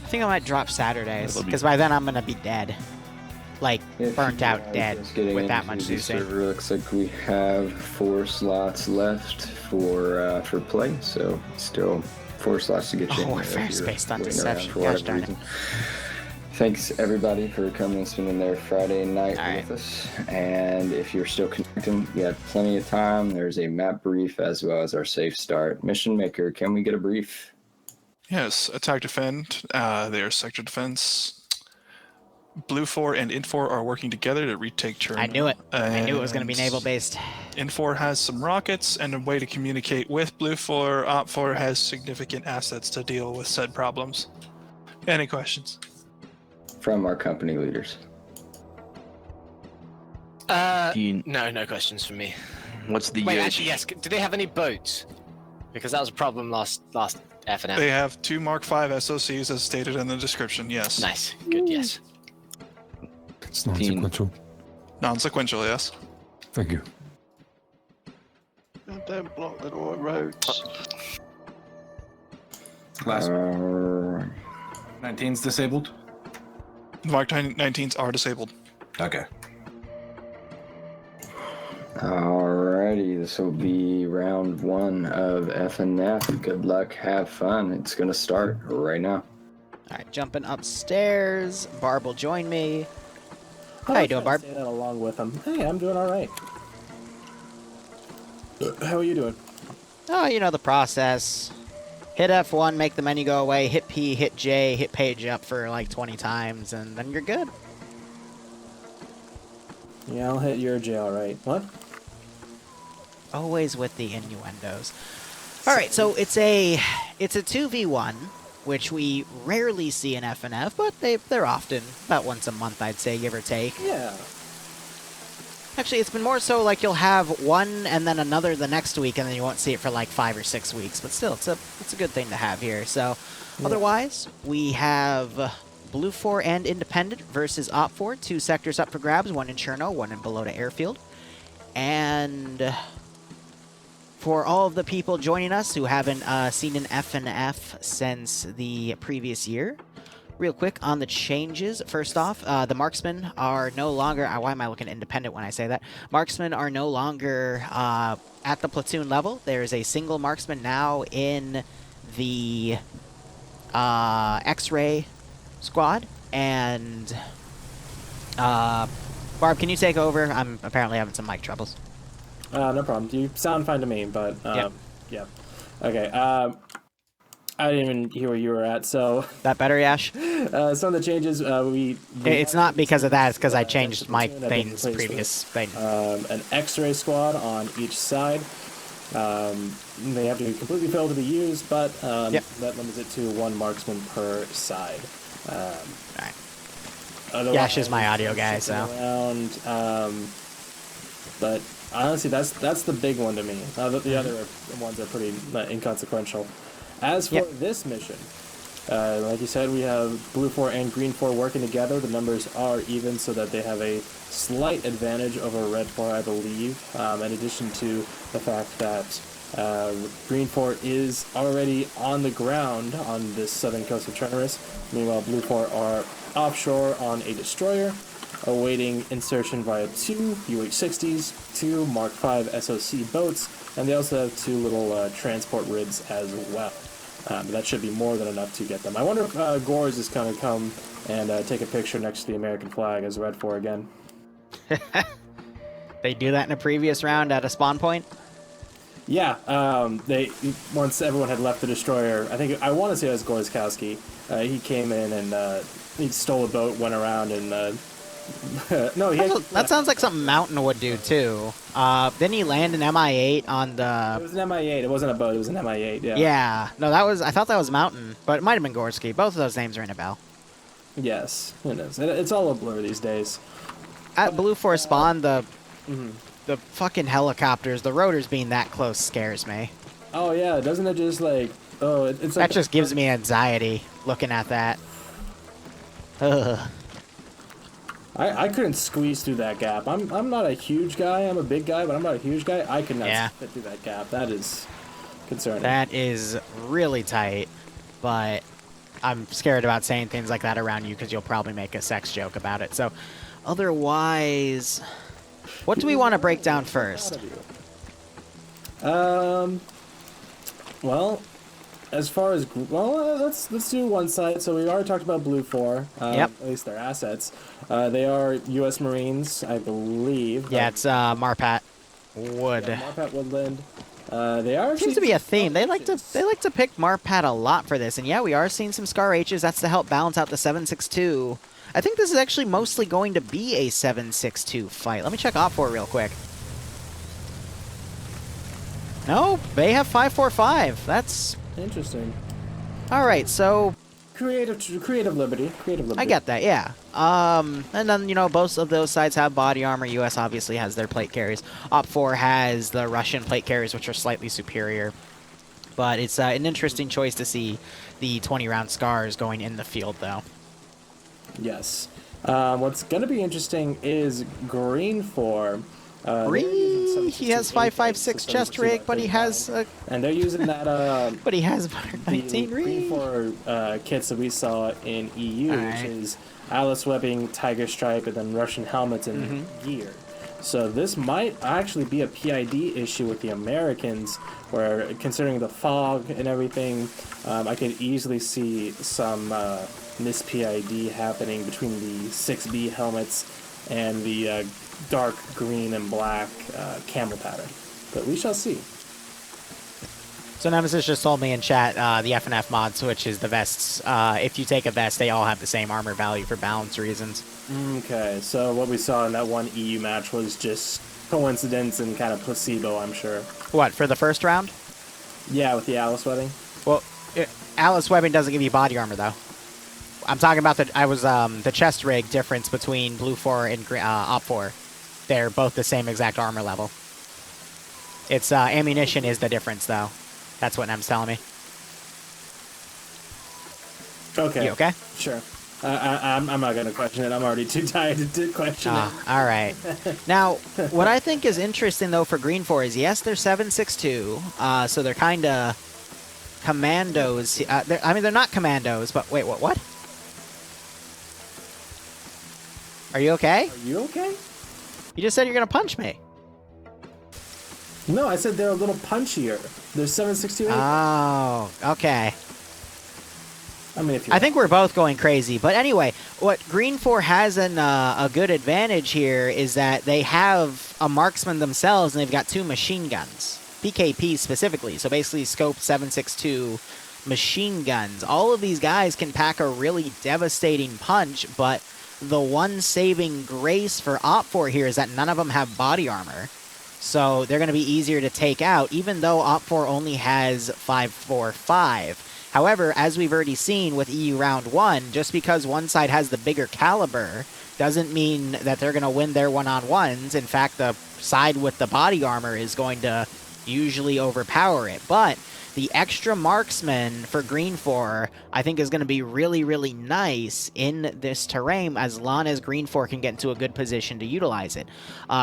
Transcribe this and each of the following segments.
I think I might drop Saturdays, because by then I'm going to be dead. Like, burnt out dead with that much juicing. Server looks like we have 4 slots left for play, so still 4 slots to get you in. Warfare's based on deception. Gosh darn it. Thanks everybody for coming and spending their Friday night with us. And if you're still connecting, you have plenty of time. There's a map brief as well as our safe start. Mission Maker, can we get a brief? Yes, attack defend. They are sector defense. BLUFOR and INFOR are working together to retake Cherno. I knew it. I knew it was going to be naval based. INFOR has some rockets and a way to communicate with BLUFOR. OPFOR has significant assets to deal with said problems. Any questions? From our company leaders. No questions from me. What's the Wait, actually, yes. Do they have any boats? Because that was a problem last FNF. They have 2 Mark V SOCs as stated in the description, yes. Nice. Good, yes. It's non-sequential. Non-sequential, yes. Thank you. Don't block the roads. Last 19's disabled? The Mark 19s are disabled. Okay. Alrighty, this will be round 1 of FNF. Good luck, have fun. It's going to start right now. Alright, jumping upstairs. Barb will join me. How you doing, Barb? Say that along with him. Hey, I'm doing all right. How are you doing? Oh, you know the process. Hit F1, make the menu go away. Hit P, hit J, hit page up for like 20 times, and then you're good. Yeah, I'll hit your J all right. What? Always with the innuendos. Alright, so it's a 2v1, which we rarely see in FNF, but they're often about once a month, I'd say, give or take. Yeah. Actually, it's been more so like you'll have one and then another the next week, and then you won't see it for like 5 or 6 weeks. But still, it's a good thing to have here. So, otherwise, we have BLUFOR and Independent versus OPFOR. 2 sectors up for grabs, one in Cherno, one in Balota Airfield. And for all of the people joining us who haven't seen an FNF since the previous year, real quick on the changes. First off, the marksmen are no longer... why am I looking Independent when I say that? Marksmen are no longer at the platoon level. There is a single marksman now in the X-ray squad. And Barb, can you take over? I'm apparently having some mic troubles. No problem. You sound fine to me, but yeah. Okay. I didn't even hear where you were at, so... That better, Yash? Some of the changes, It's not because of that, it's because I changed my Thane's previous thing. An X-ray squad on each side. They have to be completely filled to be used, but that limits it to 1 marksman per side. Alright. Yash is my audio guy, so... But honestly, that's the big one to me. The other ones are pretty inconsequential. As for this mission, like you said, we have BLUFOR and GREENFOR working together. The numbers are even so that they have a slight advantage over RED4, I believe, in addition to the fact that GREENFOR is already on the ground on this southern coast of Cherno. Meanwhile, BLUFOR are offshore on a destroyer, awaiting insertion via 2 UH-60s, 2 Mark V SOC boats, and they also have 2 little transport rigs as well. That should be more than enough to get them. I wonder if Gores is going to come and take a picture next to the American flag as Red 4 again. They do that in a previous round at a spawn point? Yeah, once everyone had left the destroyer, I want to say it was Gorskowski. He came in and he stole a boat, went around and... no, that sounds like something Mountain would do too. Didn't he land an MI8 on the... It was an MI8. It wasn't a boat. It was an MI8. Yeah. Yeah. No, I thought that was Mountain, but it might have been Gorski. Both of those names ring a bell. Yes, it is. It's all a blur these days. At BLUFOR spawn, the fucking helicopters, the rotors being that close scares me. Oh yeah, doesn't it just like... Oh, it's like... That just gives me anxiety looking at that. Ugh. I couldn't squeeze through that gap. I'm not a huge guy. I'm a big guy, but I'm not a huge guy. I could not fit through that gap. That is concerning. That is really tight, but I'm scared about saying things like that around you because you'll probably make a sex joke about it. So, otherwise, what do we want to break down first? Well, as far as let's do one side. So we already talked about BLUFOR. Yep. At least their assets. They are U.S. Marines, I believe. Yeah, it's Marpat Wood. Yeah, Marpat Woodland. They are Seems to be a theme. They like to pick Marpat a lot for this, and yeah, we are seeing some Scar H's. That's to help balance out the 7.62. I think this is actually mostly going to be a 7.62 fight. Let me check OPFOR real quick. No, they have 5.45. That's interesting. all right. So creative liberty. I get that. Yeah. And then both of those sides have body armor. U.S. obviously has their plate carriers. OPFOR has the Russian plate carriers, which are slightly superior. But it's an interesting choice to see the 20-round Scars going in the field, though. Yes. What's going to be interesting is GREENFOR. He has 5.56 chest rig, but he has and they're using that. but he has 19 GREENFOR kits that we saw in EU, which is Alice webbing, tiger stripe, and then Russian helmets and gear. So this might actually be a PID issue with the Americans, where considering the fog and everything, I could easily see some mis-PID happening between the 6B helmets and the dark green and black camel pattern. But we shall see. So Nemesis just told me in chat the FNF mod switches the vests. If you take a vest, they all have the same armor value for balance reasons. Okay, so what we saw in that one EU match was just coincidence and kind of placebo, I'm sure. What, for the first round? Yeah, with the Alice webbing. Well, Alice webbing doesn't give you body armor, though. I'm talking about the chest rig difference between BLUFOR and OPFOR. They're both the same exact armor level. It's ammunition is the difference, though. That's what Nem's telling me. Okay. You okay? Sure. I'm not going to question it. I'm already too tired to question it. All right. Now, what I think is interesting, though, for GREENFOR is, yes, they're 7.62, so they're kind of commandos. I mean, they're not commandos, but wait, what? Are you okay? Are you okay? You just said you're going to punch me. No, I said they're a little punchier. They're 7.68. Oh, okay. I mean, if I think we're both going crazy. But anyway, what GREENFOR has a good advantage here is that they have a marksman themselves, and they've got 2 machine guns. PKP specifically. So basically scope 7.62 machine guns. All of these guys can pack a really devastating punch, but the one saving grace for OPFOR here is that none of them have body armor. So they're going to be easier to take out, even though OPFOR only has 5.45. However, as we've already seen with EU Round 1, just because one side has the bigger caliber doesn't mean that they're going to win their one-on-ones. In fact, the side with the body armor is going to usually overpower it. But the extra marksman for GREENFOR, I think, is going to be really, really nice in this terrain as long as GREENFOR can get into a good position to utilize it.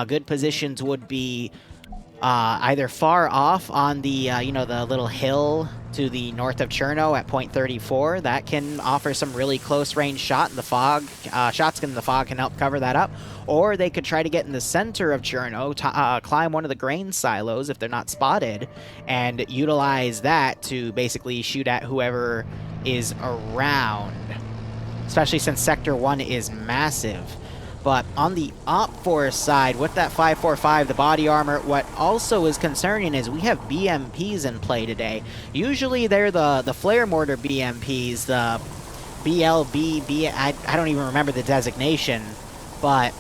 Good positions would be either far off on the, the little hill to the north of Cherno at point 34. That can offer some really close-range shot in the fog. Shots in the fog can help cover that up. Or they could try to get in the center of Cherno, climb one of the grain silos if they're not spotted, and utilize that to basically shoot at whoever is around. Especially since Sector 1 is massive. But on the OPFOR side, with that 5.45, the body armor, what also is concerning is we have BMPs in play today. Usually they're the flare mortar BMPs, the I don't even remember the designation, but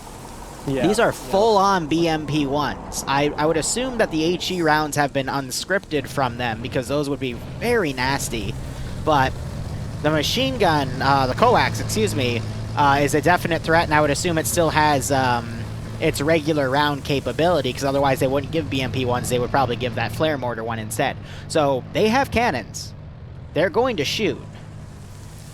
yeah, these are full-on BMP ones. I would assume that the HE rounds have been unscripted from them because those would be very nasty. But the machine gun, the coax, excuse me, is a definite threat, and I would assume it still has its regular round capability, because otherwise they wouldn't give BMP ones, they would probably give that flare mortar one instead. So they have cannons. They're going to shoot.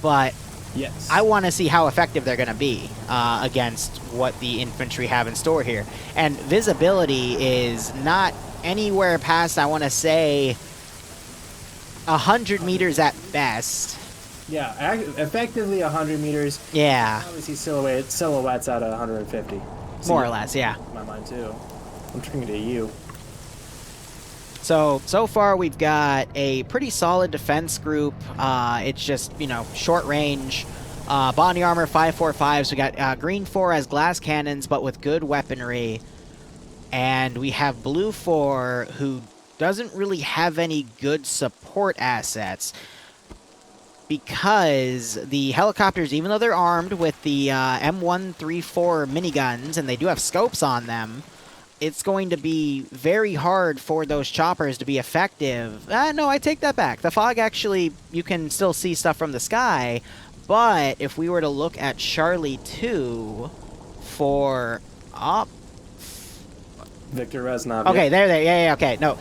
But yes, I want to see how effective they're going to be against what the infantry have in store here. And visibility is not anywhere past, I want to say, 100 meters at best. Yeah, effectively 100 meters. Yeah, Obviously, silhouettes at 150. more or less, yeah. In my mind, too. I'm turning to you. So far we've got a pretty solid defense group. It's just, you know, short range. Body armor 545s. We got GREENFOR as glass cannons, but with good weaponry. And we have BLUFOR, who doesn't really have any good support assets. Because the helicopters, even though they're armed with the M134 miniguns, and they do have scopes on them, it's going to be very hard for those choppers to be effective. No, I take that back. The fog actually, you can still see stuff from the sky, but if we were to look at Charlie 2 for Victor Reznov. Okay, there, yeah, okay. No,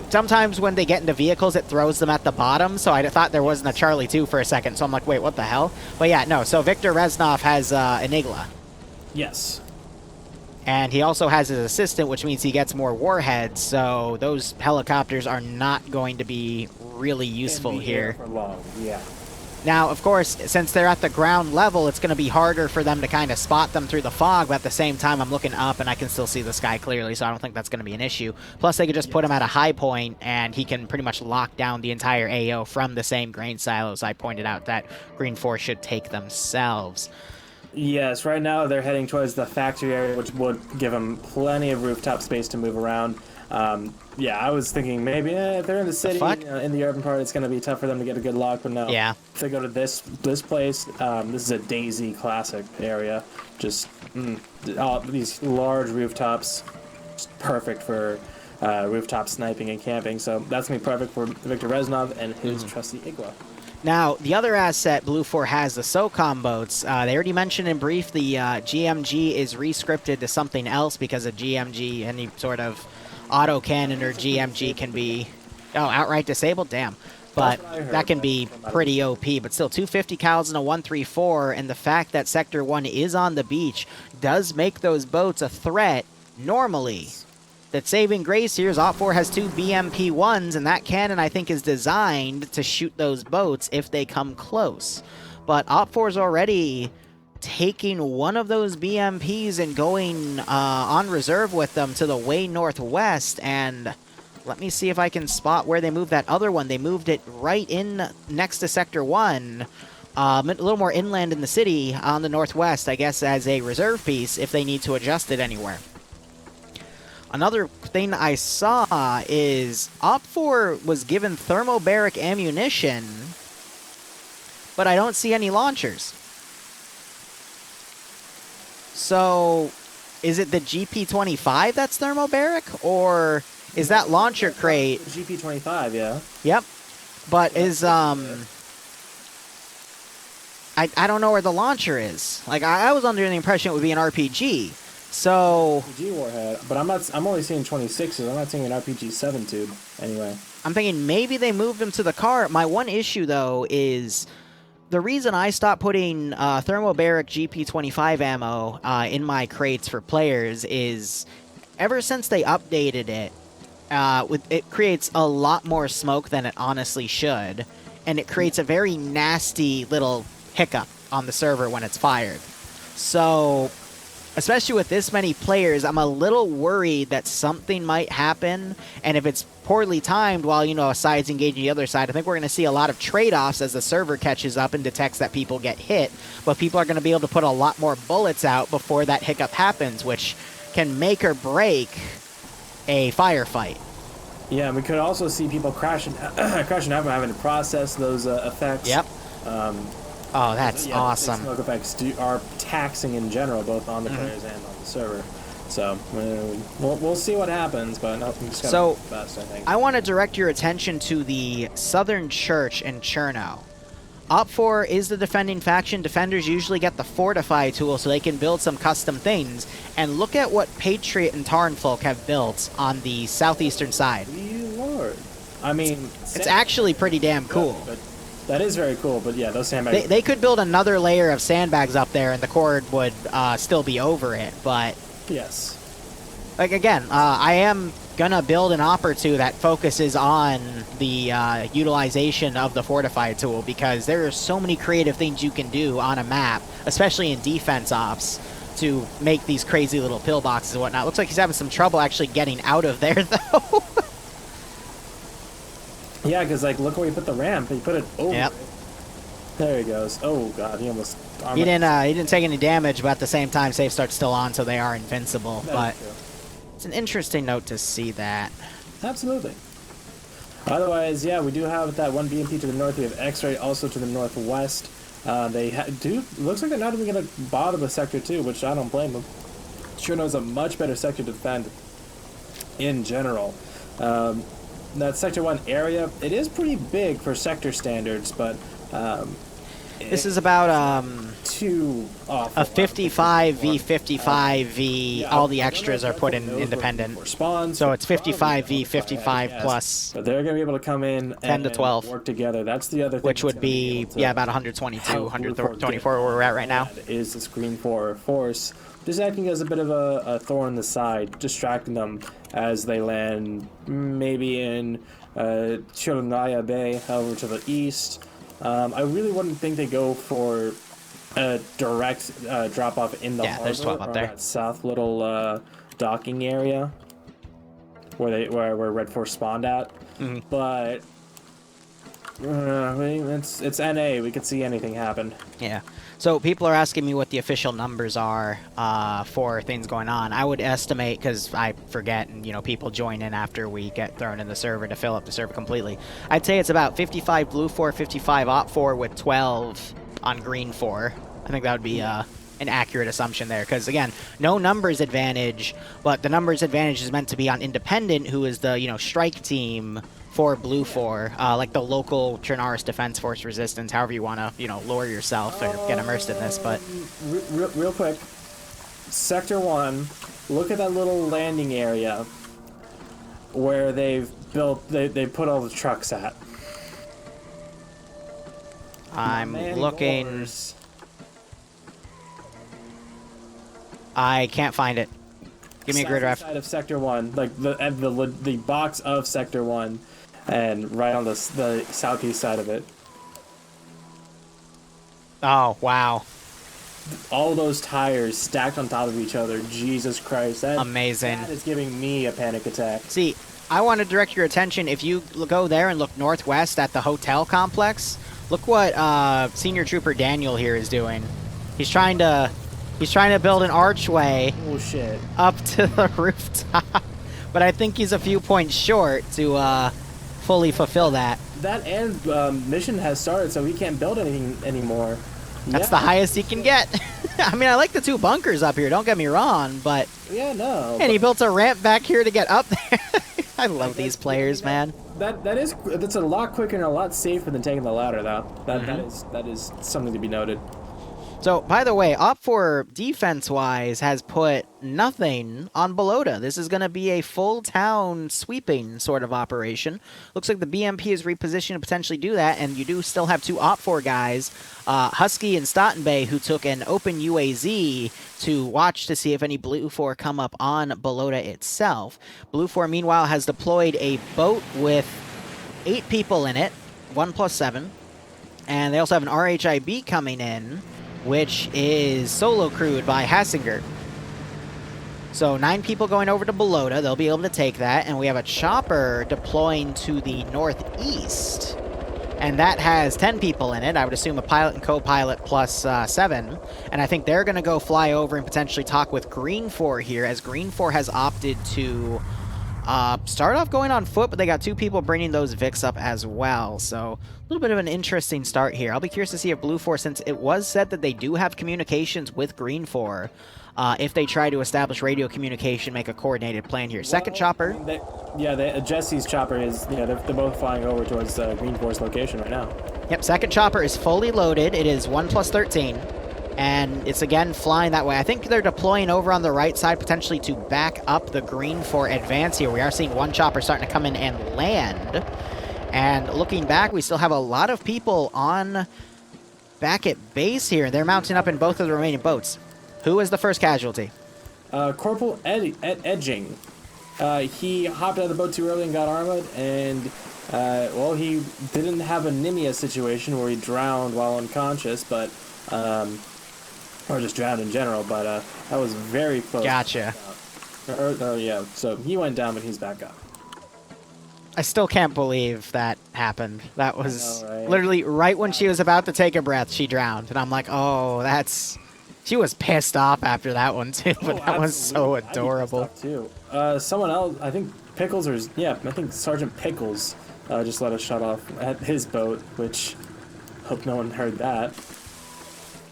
sometimes when they get into vehicles, it throws them at the bottom, so I thought there wasn't a Charlie 2 for a second, so I'm like, wait, what the hell? But yeah, no, so Victor Reznov has Enigla. Yes. And he also has his assistant, which means he gets more warheads, so those helicopters are not going to be really useful here. For long. Yeah. Now, of course, since they're at the ground level, it's going to be harder for them to kind of spot them through the fog, but at the same time, I'm looking up and I can still see the sky clearly, so I don't think that's going to be an issue. Plus, they could just put him at a high point, and he can pretty much lock down the entire AO from the same grain silos I pointed out that GREENFOR should take themselves. Yes, right now they're heading towards the factory area, which would give them plenty of rooftop space to move around. Yeah, I was thinking maybe if they're in the city, in the urban part, it's going to be tough for them to get a good lock, but no. Yeah. If they go to this place, this is a Daisy classic area. Just all these large rooftops, just perfect for rooftop sniping and camping. So that's going to be perfect for Victor Reznov and his trusty Igla. Now, the other asset BLUFOR has, the SOCOM boats. They already mentioned in brief the GMG is rescripted to something else because of GMG. Any sort of autocannon or GMG can be outright disabled. Damn. But that can be pretty OP. But still, 250 cals and a 134, and the fact that Sector 1 is on the beach does make those boats a threat normally. The saving grace here is OPFOR has 2 BMP-1s, and that cannon, I think, is designed to shoot those boats if they come close. But OPFOR's already taking one of those BMPs and going on reserve with them to the way northwest, and let me see if I can spot where they moved that other one. They moved it right in next to Sector 1, a little more inland in the city on the northwest, I guess, as a reserve piece if they need to adjust it anywhere. Another thing I saw is OPFOR was given thermobaric ammunition, but I don't see any launchers. So, is it the GP25 that's thermobaric, or is that launcher crate? GP25, yeah. Yep. But is, I don't know where the launcher is. Like, I was under the impression it would be an RPG. So RPG warhead, but I'm only seeing 26s. I'm not seeing an RPG 7 tube anyway. I'm thinking maybe they moved them to the car. My one issue though is the reason I stopped putting thermobaric GP25 ammo in my crates for players is ever since they updated it, it creates a lot more smoke than it honestly should, and it creates a very nasty little hiccup on the server when it's fired. So, especially with this many players, I'm a little worried that something might happen, and if it's poorly timed while, you know, a side's engaging the other side, I think we're going to see a lot of trade-offs as the server catches up and detects that people get hit, but people are going to be able to put a lot more bullets out before that hiccup happens, which can make or break a firefight. Yeah, we could also see people crashing crashing out and having to process those effects. Yep. Oh, that's awesome. The smoke effects are taxing in general, both on the players and on the server. So we'll see what happens, but nothing just gotta be the best, I think. I want to direct your attention to the Southern Church in Cherno. OPFOR is the defending faction. Defenders usually get the Fortify tool so they can build some custom things. And look at what Patriot and Tarnfolk have built on the southeastern side. Lord. I mean, it's actually pretty damn cool. But that is very cool, but yeah, those sandbags... They could build another layer of sandbags up there and the cord would still be over it, but... Yes. Like, again, I am gonna build an op or two that focuses on the utilization of the fortified tool, because there are so many creative things you can do on a map, especially in defense ops, to make these crazy little pillboxes and whatnot. Looks like he's having some trouble actually getting out of there, though. Yeah, because like look where he put the ramp. He put it over. Yep. There he goes. Oh god, he almost. He didn't take any damage, but at the same time, save start's still on, so they are invincible. But it's an interesting note to see that. Absolutely. Otherwise, yeah, we do have that one BMP to the north. We have X-ray also to the northwest. They do. Looks like they're not even going to bother the sector 2, which I don't blame them. Cherno is a much better sector to defend in general. That sector 1 area, it is pretty big for sector standards, but this is about too awful. a 55 v 55 v. Yeah, all the extras are put in independent. So it's 55 v 55 plus. But they're going to be able to come in 10 to 12. and work together. That's the other thing. Which would be, about 122, 124 where we're at right now. Is this GREENFOR force. This is acting as a bit of a thorn in the side, distracting them as they land maybe in Chirunaya Bay over to the east. I really wouldn't think they go for a direct drop-off in the harbor. There's 12 up there. That south little docking area where Red Force spawned at. But it's NA. We could see anything happen. Yeah. So people are asking me what the official numbers are for things going on. I would estimate, because I forget, and people join in after we get thrown in the server to fill up the server completely. I'd say it's about 55 BLUFOR, 55 OPFOR with 12 on GREENFOR. I think that would be an accurate assumption there, because again, no numbers advantage, but the numbers advantage is meant to be on Independent, who is the strike team for BLUFOR, like the local Chernaris Defense Force Resistance, however you want to, lure yourself or get immersed in this. But real quick, Sector 1, look at that little landing area where they've built, they put all the trucks at. I'm looking. I can't find it. Give me a grid ref. Side of Sector 1, like the box of Sector 1, and right on the southeast side of it. Oh, wow. All those tires stacked on top of each other. Jesus Christ. Amazing. That is giving me a panic attack. See, I want to direct your attention, if you go there and look northwest at the hotel complex, look what Senior Trooper Daniel here is doing. He's trying to build an archway up to the rooftop, but I think he's a few points short to fully fulfill that. That and mission has started, so he can't build anything anymore. That's the highest he can get. I mean, I like the 2 bunkers up here, don't get me wrong, but... Yeah, no. And he built a ramp back here to get up there. I love these players, man. That's a lot quicker and a lot safer than taking the ladder, though. That is something to be noted. So, by the way, OPFOR, defense-wise, has put nothing on Balota. This is going to be a full-town sweeping sort of operation. Looks like the BMP is repositioned to potentially do that, and you do still have 2 OPFOR guys, Husky and Stottenbay, who took an open UAZ to watch to see if any BLUFOR come up on Balota itself. BLUFOR, meanwhile, has deployed a boat with 8 people in it, 1 plus 7, and they also have an RHIB coming in, which is solo crewed by Hassinger. So 9 people going over to Balota. They'll be able to take that. And we have a chopper deploying to the northeast. And that has 10 people in it. I would assume a pilot and co-pilot plus 7. And I think they're going to go fly over and potentially talk with GREENFOR here, as GREENFOR has opted to start off going on foot, but they got 2 people bringing those Vics up as well. So a little bit of an interesting start here. I'll be curious to see if BLUFOR, since it was said that they do have communications with GREENFOR, if they try to establish radio communication, make a coordinated plan here. Second chopper. Jesse's chopper is, they're both flying over towards GREENFOR's location right now. Yep, second chopper is fully loaded. It is 1 plus 13. And it's again flying that way. I think they're deploying over on the right side, potentially to back up the GREENFOR advance here. We are seeing 1 chopper starting to come in and land. And looking back, we still have a lot of people on back at base here. They're mounting up in both of the remaining boats. Who is the first casualty? Corporal Edging He hopped out of the boat too early and got armored, and well, he didn't have a Nimia situation where he drowned while unconscious, but or just drowned in general. But that was very close. Gotcha. Yeah. So he went down, but he's back up. I still can't believe that happened. That was know, right? literally right when she was about to take a breath, she drowned. And I'm like, oh, that's... She was pissed off after that one, too. But that was so absolutely. I'd be pissed adorable. off, too. Someone else, I think Pickles, I think Sergeant Pickles just let us shut off at his boat, which, hope no one heard that.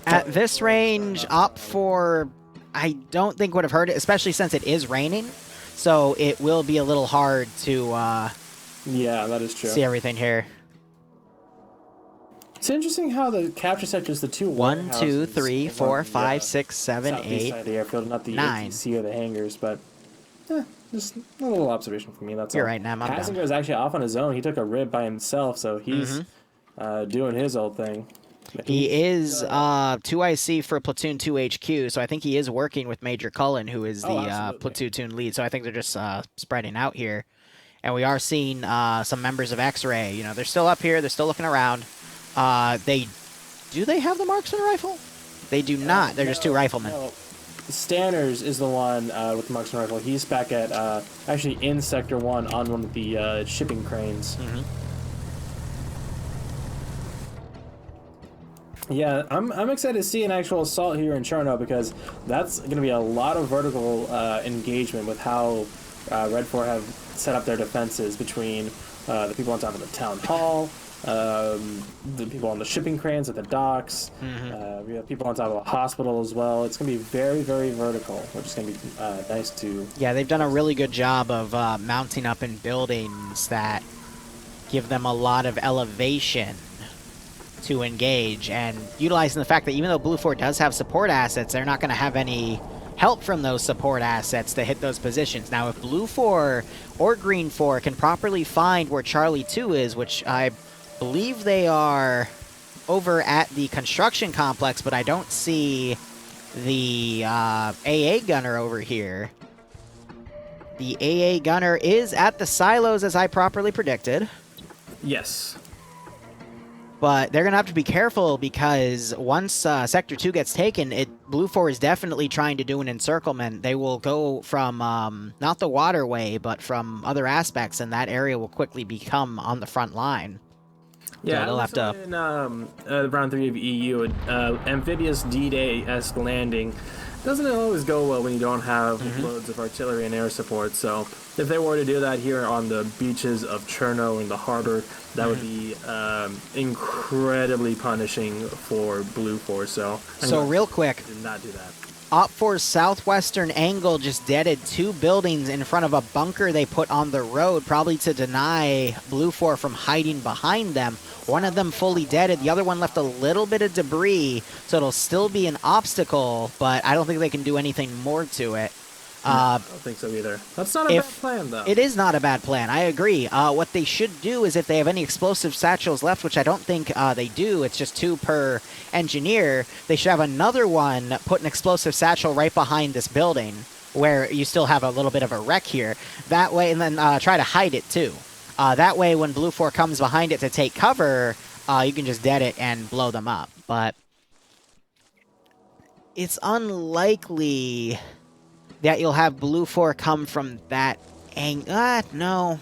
At this range, OPFOR, I don't think would have heard it, especially since it is raining. So it will be a little hard to Yeah, that is true. see everything here. It's interesting how the capture sectors, the two 1, 2, warehouses 3, are 4, on the, 5, 6, 7, southeast 8. side of the airfield, not the 9. ATC or the hangars, but just a little observation for me, that's You're all. right, Nam, I'm Hassinger done. is actually off on his own. He took a rib by himself, so he's doing his old thing. He is 2IC for Platoon 2 HQ, so I think he is working with Major Cullen, who is the absolutely. platoon lead. So I think they're just spreading out here. And we are seeing some members of X-Ray. You know, they're still up here. They're still looking around. Do they have the marksman rifle? They do not. They're just two riflemen. No. Stanners is the one with the marksman rifle. He's back at, actually in Sector 1 on one of the shipping cranes. Yeah, I'm excited to see an actual assault here in Cherno because that's going to be a lot of vertical engagement with how Red 4 have set up their defenses between the people on top of the town hall, the people on the shipping cranes at the docks, we have people on top of the hospital as well. It's going to be very, very vertical, which is going to be nice to... Yeah, they've done a really good job of mounting up in buildings that give them a lot of elevation to engage, and utilizing the fact that even though BLUFOR does have support assets, they're not going to have any help from those support assets to hit those positions. Now, if BLUFOR or GREENFOR can properly find where Charlie 2 is, which I believe they are over at the construction complex, but I don't see the AA gunner over here. The AA gunner is at the silos, as I properly predicted. Yes. But they're going to have to be careful because once Sector 2 gets taken, BLUFOR is definitely trying to do an encirclement. They will go from, not the waterway, but from other aspects, and that area will quickly become on the front line. Yeah, so they'll have to... in round 3 of EU, amphibious D-Day-esque landing doesn't always go well when you don't have loads of artillery and air support, so if they were to do that here on the beaches of Cherno and the harbor, that would be incredibly punishing for BLUFOR, so real quick, did not do that. OPFOR's southwestern angle just deaded 2 buildings in front of a bunker they put on the road, probably to deny BLUFOR from hiding behind them. One of them fully deaded, the other one left a little bit of debris, so it'll still be an obstacle, but I don't think they can do anything more to it. I don't think so either. That's not a bad plan, though. It is not a bad plan, I agree. What they should do is if they have any explosive satchels left, which I don't think they do, it's just 2 per engineer, they should have another one put an explosive satchel right behind this building, where you still have a little bit of a wreck here. That way, and then try to hide it too. That way, when BLUFOR comes behind it to take cover, you can just dead it and blow them up. But it's unlikely that you'll have BLUFOR come from that angle. No.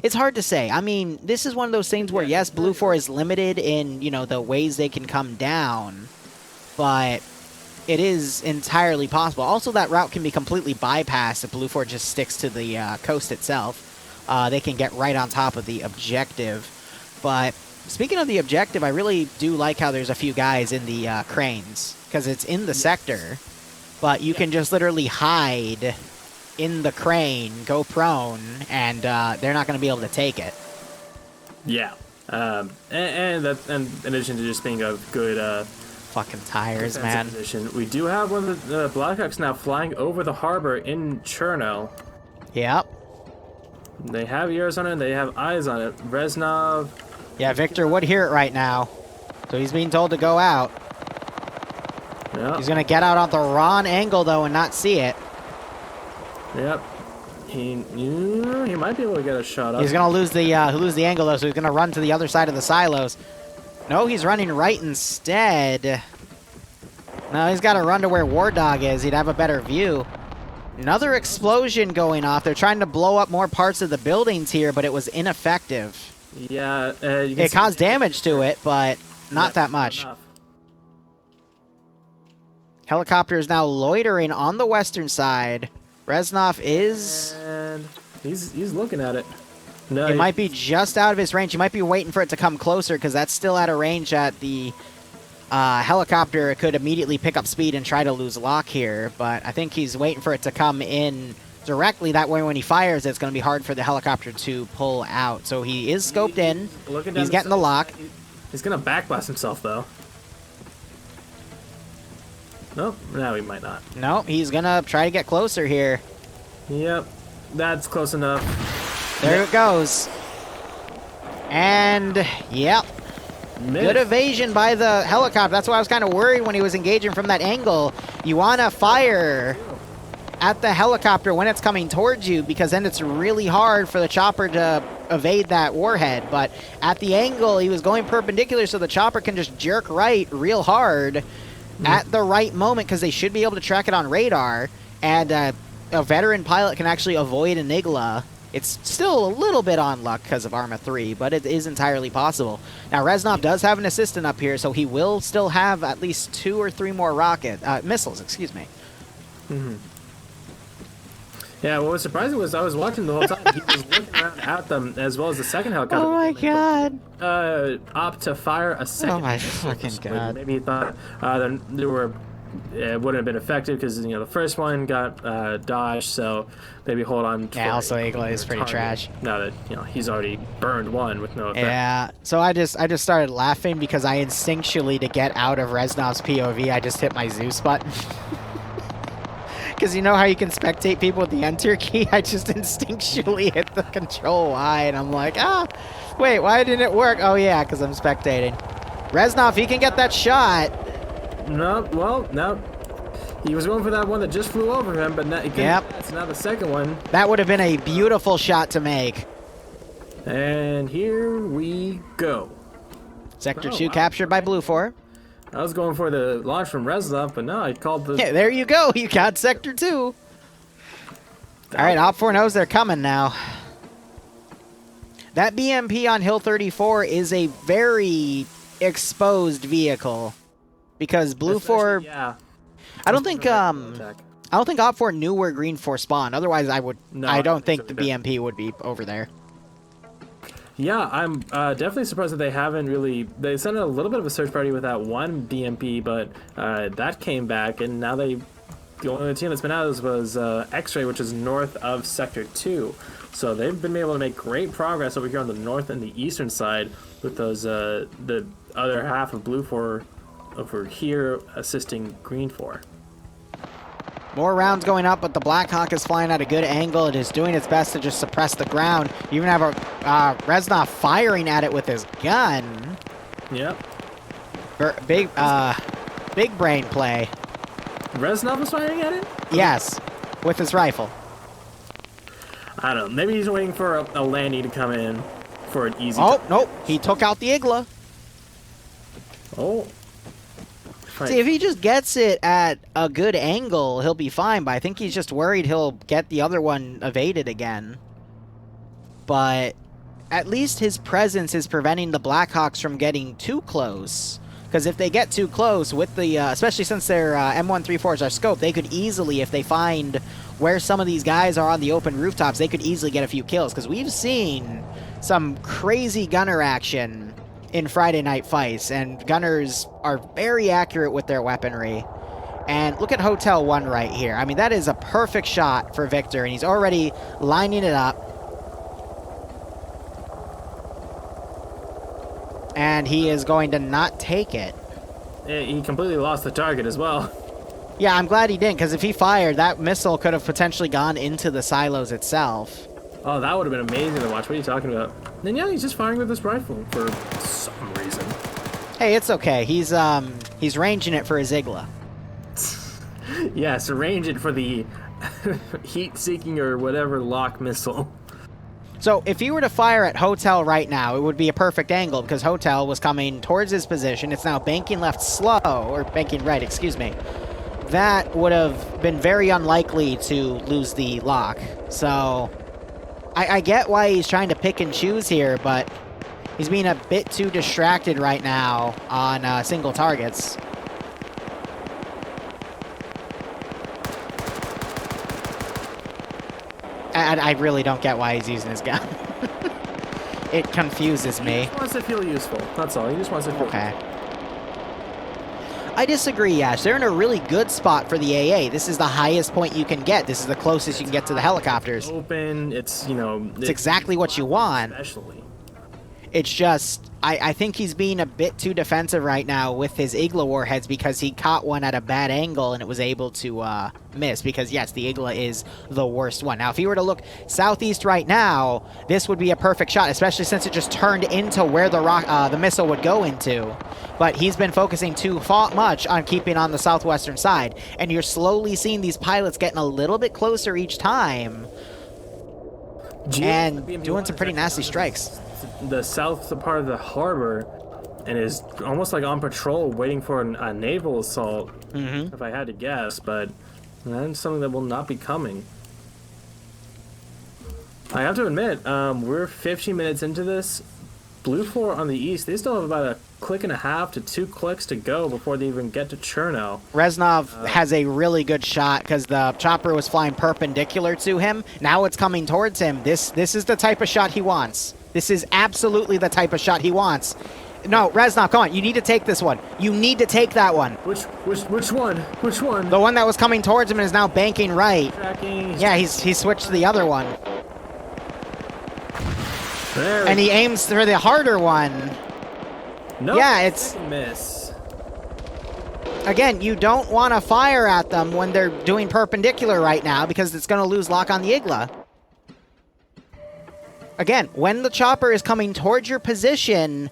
It's hard to say. I mean, this is one of those things where, yes, BLUFOR is limited in, you know, the ways they can come down, but it is entirely possible. Also, that route can be completely bypassed if BLUFOR just sticks to the coast itself. They can get right on top of the objective. But speaking of the objective, I really do like how there's a few guys in the cranes, because it's in the sector. But you can just literally hide in the crane, go prone, and they're not going to be able to take it. Yeah. And in addition to just being a good... fucking tires, man. Position, we do have one of the Blackhawks now flying over the harbor in Cherno. Yep. They have ears on it, they have eyes on it. Reznov... Yeah, Victor would hear it right now. So he's being told to go out. Yep. He's going to get out on the wrong angle, though, and not see it. Yep. He might be able to get a shot up. He's gonna lose the angle though, so he's gonna run to the other side of the silos. No, he's running right instead. No, he's got to run to where War Dog is. He'd have a better view. Another explosion going off. They're trying to blow up more parts of the buildings here, but it was ineffective. Yeah, It caused damage to it, but not that much. Enough. Helicopter is now loitering on the western side. Reznov is... And he's looking at it. No, It might be just out of his range. He might be waiting for it to come closer because that's still at a range that the helicopter could immediately pick up speed and try to lose lock here. But I think he's waiting for it to come in directly. That way when he fires, it's going to be hard for the helicopter to pull out. So he is scoped in. He's getting the lock. He's going to backblast himself, though. Nope, no, he might not. No, he's going to try to get closer here. Yep, that's close enough. There it goes. And, yep. Missed. Good evasion by the helicopter. That's why I was kind of worried when he was engaging from that angle. You want to fire at the helicopter when it's coming towards you because then it's really hard for the chopper to evade that warhead. But at the angle, he was going perpendicular so the chopper can just jerk right real hard at the right moment because they should be able to track it on radar. And a veteran pilot can actually avoid an Igla. It's still a little bit on luck because of Arma 3, but it is entirely possible. Now, Reznov does have an assistant up here, so he will still have at least 2 or 3 more missiles, excuse me. Mm-hmm. Yeah, what was surprising was I was watching the whole time. He was looking around at them as well as the second helicopter. Oh my god. Opt to fire a second. Oh my fucking god. Maybe he thought there were... It wouldn't have been effective because the first one got dodged, so maybe hold on. Yeah, also Igla is pretty trash. Now that he's already burned one with no effect. Yeah, so I just started laughing because I instinctually, to get out of Reznov's POV, I just hit my Zeus button. Because you know how you can spectate people with the enter key? I just instinctually hit the control Y, and I'm like, wait, why didn't it work? Oh yeah, because I'm spectating. Reznov, he can get that shot. No, well, no. He was going for that one that just flew over him, but now, it's now the second one. That would have been a beautiful shot to make. And here we go. Sector 2 captured by BLUFOR. I was going for the launch from Reznov, but no, I called the... Yeah, there you go. You got Sector 2. All right, OPFOR knows they're coming now. That BMP on Hill 34 is a very exposed vehicle. Because BLUFOR, yeah. I don't think OPFOR knew where GREENFOR spawned. Otherwise, I don't think the BMP would be over there. Yeah, I'm definitely surprised that they haven't really. They sent a little bit of a search party with that one BMP, but that came back, and now the only team that's been out was X-Ray, which is north of Sector 2. So they've been able to make great progress over here on the north and the eastern side with those the other half of BLUFOR over here assisting GREENFOR. More rounds going up, but the Black Hawk is flying at a good angle. It is doing its best to just suppress the ground. You even have a Reznov firing at it with his gun. Yep. Big brain play. Reznov was firing at it? Yes, with his rifle. I don't know. Maybe he's waiting for a landing to come in for an easy... Oh, nope. He took out the Igla. Oh. See, if he just gets it at a good angle, he'll be fine, but I think he's just worried he'll get the other one evaded again. But at least his presence is preventing the Blackhawks from getting too close. Because if they get too close, with the especially since their M134s are scoped, they could easily, if they find where some of these guys are on the open rooftops, they could easily get a few kills. Because we've seen some crazy gunner action in Friday Night Fights, and gunners are very accurate with their weaponry. And look at Hotel 1 right here. I mean, that is a perfect shot for Victor, and he's already lining it up. And he is going to not take it. He completely lost the target as well. Yeah, I'm glad he didn't, because if he fired, that missile could have potentially gone into the silos itself. Oh, that would have been amazing to watch. What are you talking about? And yeah, he's just firing with this rifle for some reason. Hey, it's okay. He's ranging it for his Igla. Yes, arrange it for the heat-seeking or whatever lock missile. So if he were to fire at Hotel right now, it would be a perfect angle because Hotel was coming towards his position. It's now banking left slow, or banking right, excuse me. That would have been very unlikely to lose the lock. So I get why he's trying to pick and choose here, but he's being a bit too distracted right now on single targets. And I really don't get why he's using his gun. It confuses me. He just wants to feel useful. That's all. He just wants to feel Okay. I disagree, Yash. They're in a really good spot for the AA. This is the highest point you can get. This is the closest you can get to the helicopters. open. It's, you know... It's exactly what you want. Especially. It's just, I think he's being a bit too defensive right now with his Igla warheads because he caught one at a bad angle and it was able to miss because, yes, the Igla is the worst one. Now, if he were to look southeast right now, this would be a perfect shot, especially since it just turned into where the missile would go into. But he's been focusing too much on keeping on the southwestern side, and you're slowly seeing these pilots getting a little bit closer each time and doing some pretty nasty strikes. The south part of the harbor and is almost like on patrol waiting for a naval assault, if I had to guess, but that's something that will not be coming. I have to admit, we're 15 minutes into this. BLUFOR on the east, they still have about a click and a half to 2 clicks to go before they even get to Cherno. Reznov has a really good shot because the chopper was flying perpendicular to him. Now it's coming towards him. This is the type of shot he wants. This is absolutely the type of shot he wants. No, Reznov, come on. You need to take this one. You need to take that one. Which one? Which one? The one that was coming towards him and is now banking right. Tracking. Yeah, he switched to the other one. There And he aims for the harder one. Nope. Yeah, it's... Miss. Again, you don't want to fire at them when they're doing perpendicular right now because it's going to lose lock on the Igla. Again, when the chopper is coming towards your position,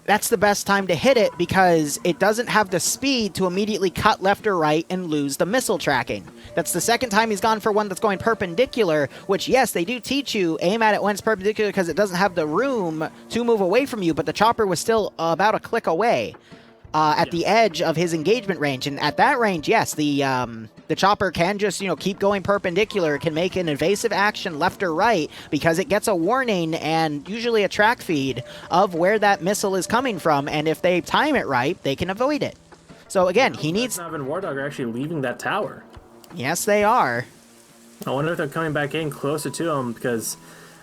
that's the best time to hit it because it doesn't have the speed to immediately cut left or right and lose the missile tracking. That's the second time he's gone for one that's going perpendicular, which, yes, they do teach you aim at it when it's perpendicular because it doesn't have the room to move away from you, but the chopper was still about a click away at the edge of his engagement range. And at that range, yes, the chopper can just, keep going perpendicular. It can make an evasive action left or right because it gets a warning and usually a track feed of where that missile is coming from. And if they time it right, they can avoid it. So again, he needs... Reznov and War Dog are actually leaving that tower. Yes, they are. I wonder if they're coming back in closer to him because,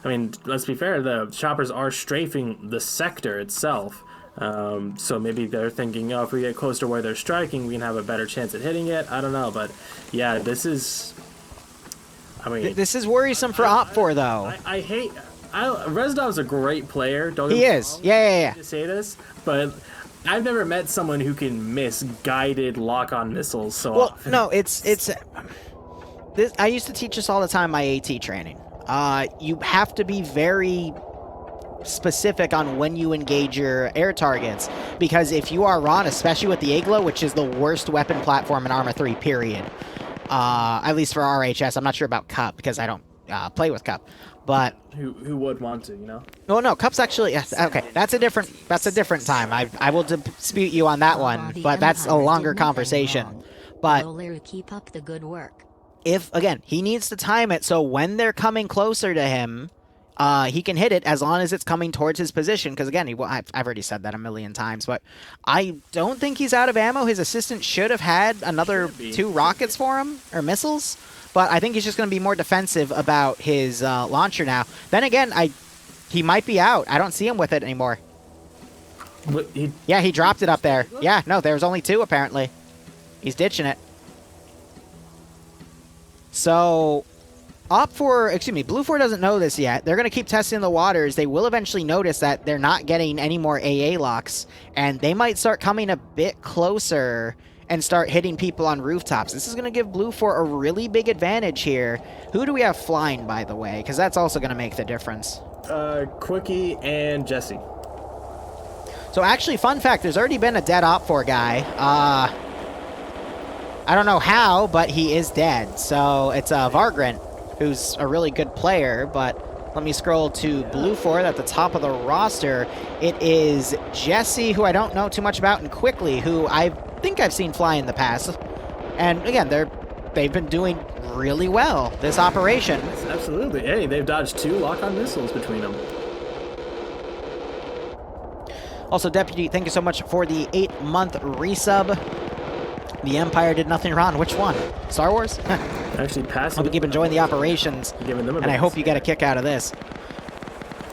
I mean, let's be fair, the choppers are strafing the sector itself. So maybe they're thinking, if we get close to where they're striking, we can have a better chance at hitting it. I don't know, but yeah, this is... I mean... This is worrisome for OPFOR, though. I hate... Reznov's a great player. Don't He is. Yeah. to say this, but I've never met someone who can miss guided lock-on missiles so often. No, it's this. I used to teach this all the time in my AT training. You have to be very specific on when you engage your air targets, because if you are wrong, especially with the Igla, which is the worst weapon platform in Arma 3, period, at least for RHS. I'm not sure about Cup because I don't play with Cup, but who would want to, No, Cup's actually okay. That's a different time. I will dispute you on that one, but that's a longer conversation. But keep up the good work. If again, he needs to time it so when they're coming closer to him, he can hit it as long as it's coming towards his position. Because again, I've already said that a million times, but I don't think he's out of ammo. His assistant should have had another 2 rockets for him or missiles. But I think he's just going to be more defensive about his launcher now. Then again, he might be out. I don't see him with it anymore. Yeah, he dropped it up there. Yeah, no, there was only 2 apparently. He's ditching it. So, BLUFOR doesn't know this yet. They're going to keep testing the waters. They will eventually notice that they're not getting any more AA locks, and they might start coming a bit closer and start hitting people on rooftops. This is going to give BLUFOR a really big advantage here. Who do we have flying, by the way? Because that's also going to make the difference. Quickie and Jesse. So actually, fun fact, there's already been a dead OPFOR guy. I don't know how, but he is dead. So it's Vargrant, who's a really good player, but let me scroll to BLUFOR at the top of the roster. It is Jesse, who I don't know too much about, and Quickly, who I think I've seen fly in the past. And again, they've been doing really well this operation. Yes, absolutely. Hey, they've dodged 2 lock-on missiles between them. Also, Deputy, thank you so much for the 8-month resub. The Empire did nothing wrong. Which one? Star Wars? Actually passing. Hope you keep enjoying the operations, Giving them a and I bit. hope you get a kick out of this.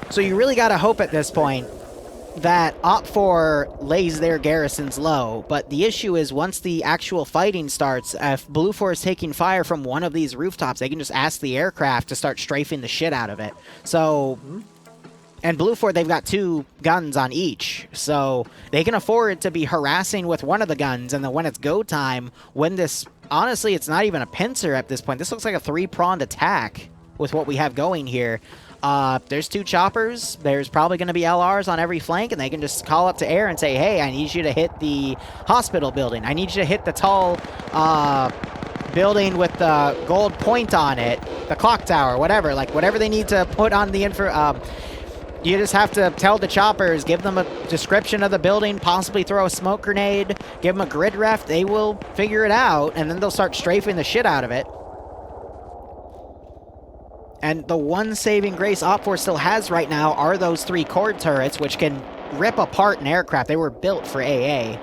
So you really got to hope at this point that OPFOR lays their garrisons low, but the issue is once the actual fighting starts, if BLUFOR is taking fire from one of these rooftops, they can just ask the aircraft to start strafing the shit out of it. So... And BLUFOR, they've got 2 guns on each, so they can afford to be harassing with one of the guns, and then when it's go time, when this... Honestly, it's not even a pincer at this point. This looks like a 3-pronged attack with what we have going here. There's 2 choppers. There's probably going to be LRs on every flank, and they can just call up to air and say, hey, I need you to hit the hospital building. I need you to hit the tall building with the gold point on it, the clock tower, whatever. Like, whatever they need to put on the you just have to tell the choppers, give them a description of the building, possibly throw a smoke grenade, give them a grid ref, they will figure it out, and then they'll start strafing the shit out of it. And the one saving grace OPFOR still has right now are those 3 cord turrets, which can rip apart an aircraft. They were built for AA.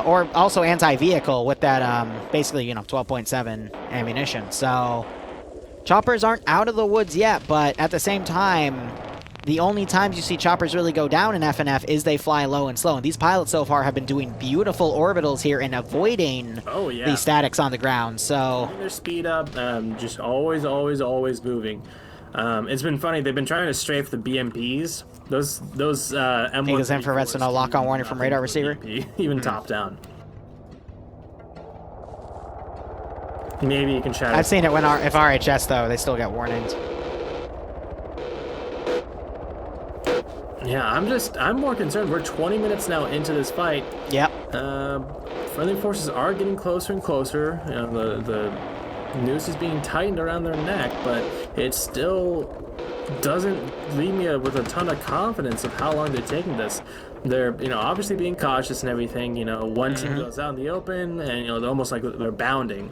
Or also anti-vehicle with that, basically, you know, 12.7 ammunition. So, choppers aren't out of the woods yet, but at the same time... The only times you see choppers really go down in FNF is they fly low and slow. And these pilots so far have been doing beautiful orbitals here and avoiding the statics on the ground. So their speed up, just always moving. It's been funny. They've been trying to strafe the BMPs. Those M1. Eagles infrared, so no lock-on warning from radar receiver. Even top down. Maybe you can chat. I've seen it when if RHS though, they still get warnings. Yeah, I'm more concerned. We're 20 minutes now into this fight. Yep. Friendly forces are getting closer and closer. You know, the noose is being tightened around their neck, but it still doesn't leave me with a ton of confidence of how long they're taking this. They're, you know, obviously being cautious and everything. You know, one team goes out in the open, and you know, they're almost like they're bounding,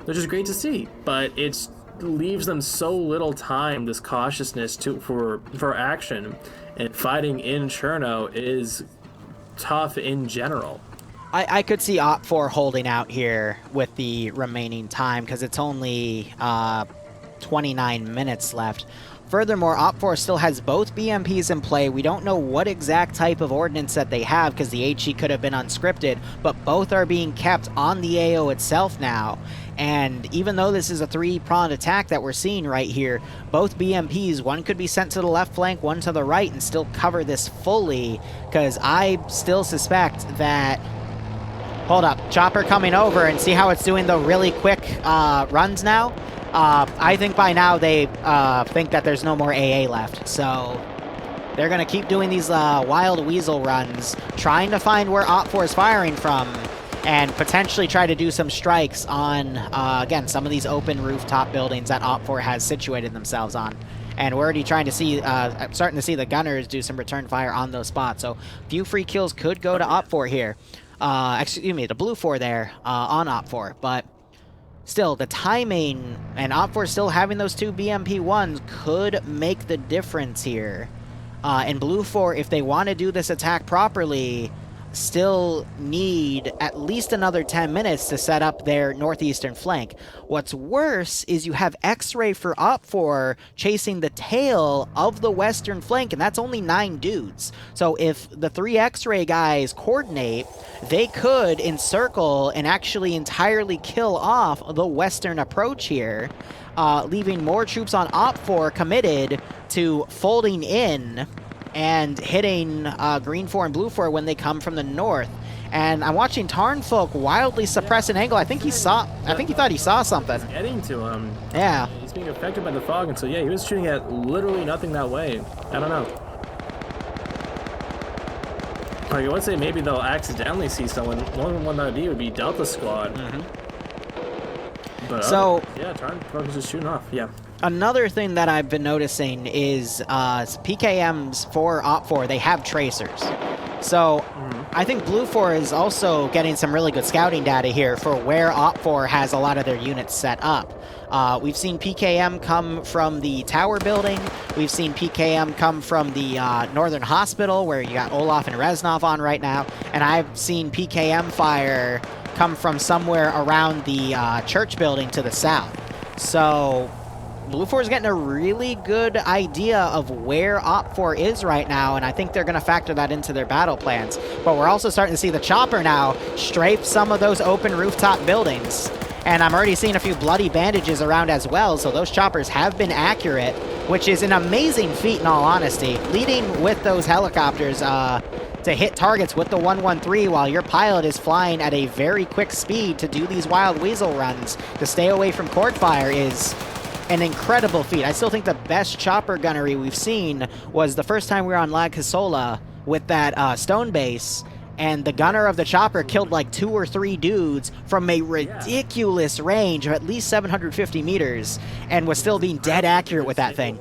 which is great to see. But it leaves them so little time. This cautiousness for action. And fighting in Cherno is tough in general. I could see OPFOR holding out here with the remaining time because it's only 29 minutes left. Furthermore, OPFOR still has both BMPs in play. We don't know what exact type of ordnance that they have because the HE could have been unscripted, but both are being kept on the AO itself now. And even though this is a 3-pronged attack that we're seeing right here, both BMPs, one could be sent to the left flank, one to the right, and still cover this fully, because I still suspect that... Hold up, chopper coming over, and see how it's doing the really quick runs now? I think by now they think that there's no more AA left, so... They're going to keep doing these wild weasel runs, trying to find where OPFOR is firing from, and potentially try to do some strikes on, again, some of these open rooftop buildings that OPFOR has situated themselves on. And we're already trying to see, starting to see the gunners do some return fire on those spots. So, few free kills could go to OPFOR here. Excuse me, the BLUFOR there on OPFOR. But still, the timing and OPFOR still having those 2 BMP-1s could make the difference here. And BLUFOR, if they want to do this attack properly, still need at least another 10 minutes to set up their northeastern flank. What's worse is you have X-Ray for OPFOR chasing the tail of the western flank, and that's only 9 dudes. So if the 3 X-Ray guys coordinate, they could encircle and actually entirely kill off the western approach here, leaving more troops on OPFOR committed to folding in and hitting GREENFOR and BLUFOR when they come from the north. And I'm watching Tarnfolk wildly suppress an angle. I think he thought he saw something. It's getting to him. Yeah. He's being affected by the fog, and so yeah, he was shooting at literally nothing that way. I don't know. I would say maybe they'll accidentally see someone. One that would be Delta Squad. But So- yeah, Tarnfolk is just shooting off. Yeah. Another thing that I've been noticing is PKMs for OPFOR, they have tracers. So I think BLUFOR is also getting some really good scouting data here for where OPFOR has a lot of their units set up. We've seen PKM come from the tower building. We've seen PKM come from the Northern Hospital, where you got Olaf and Reznov on right now. And I've seen PKM fire come from somewhere around the church building to the south. So BLUFOR is getting a really good idea of where OPFOR is right now, and I think they're going to factor that into their battle plans. But we're also starting to see the chopper now strafe some of those open rooftop buildings. And I'm already seeing a few bloody bandages around as well, so those choppers have been accurate, which is an amazing feat in all honesty. Leading with those helicopters to hit targets with the 113 while your pilot is flying at a very quick speed to do these wild weasel runs to stay away from cord fire is an incredible feat. I still think the best chopper gunnery we've seen was the first time we were on La Casola with that stone base, and the gunner of the chopper killed like 2 or 3 dudes from a ridiculous range of at least 750 meters and was still being dead accurate with that thing.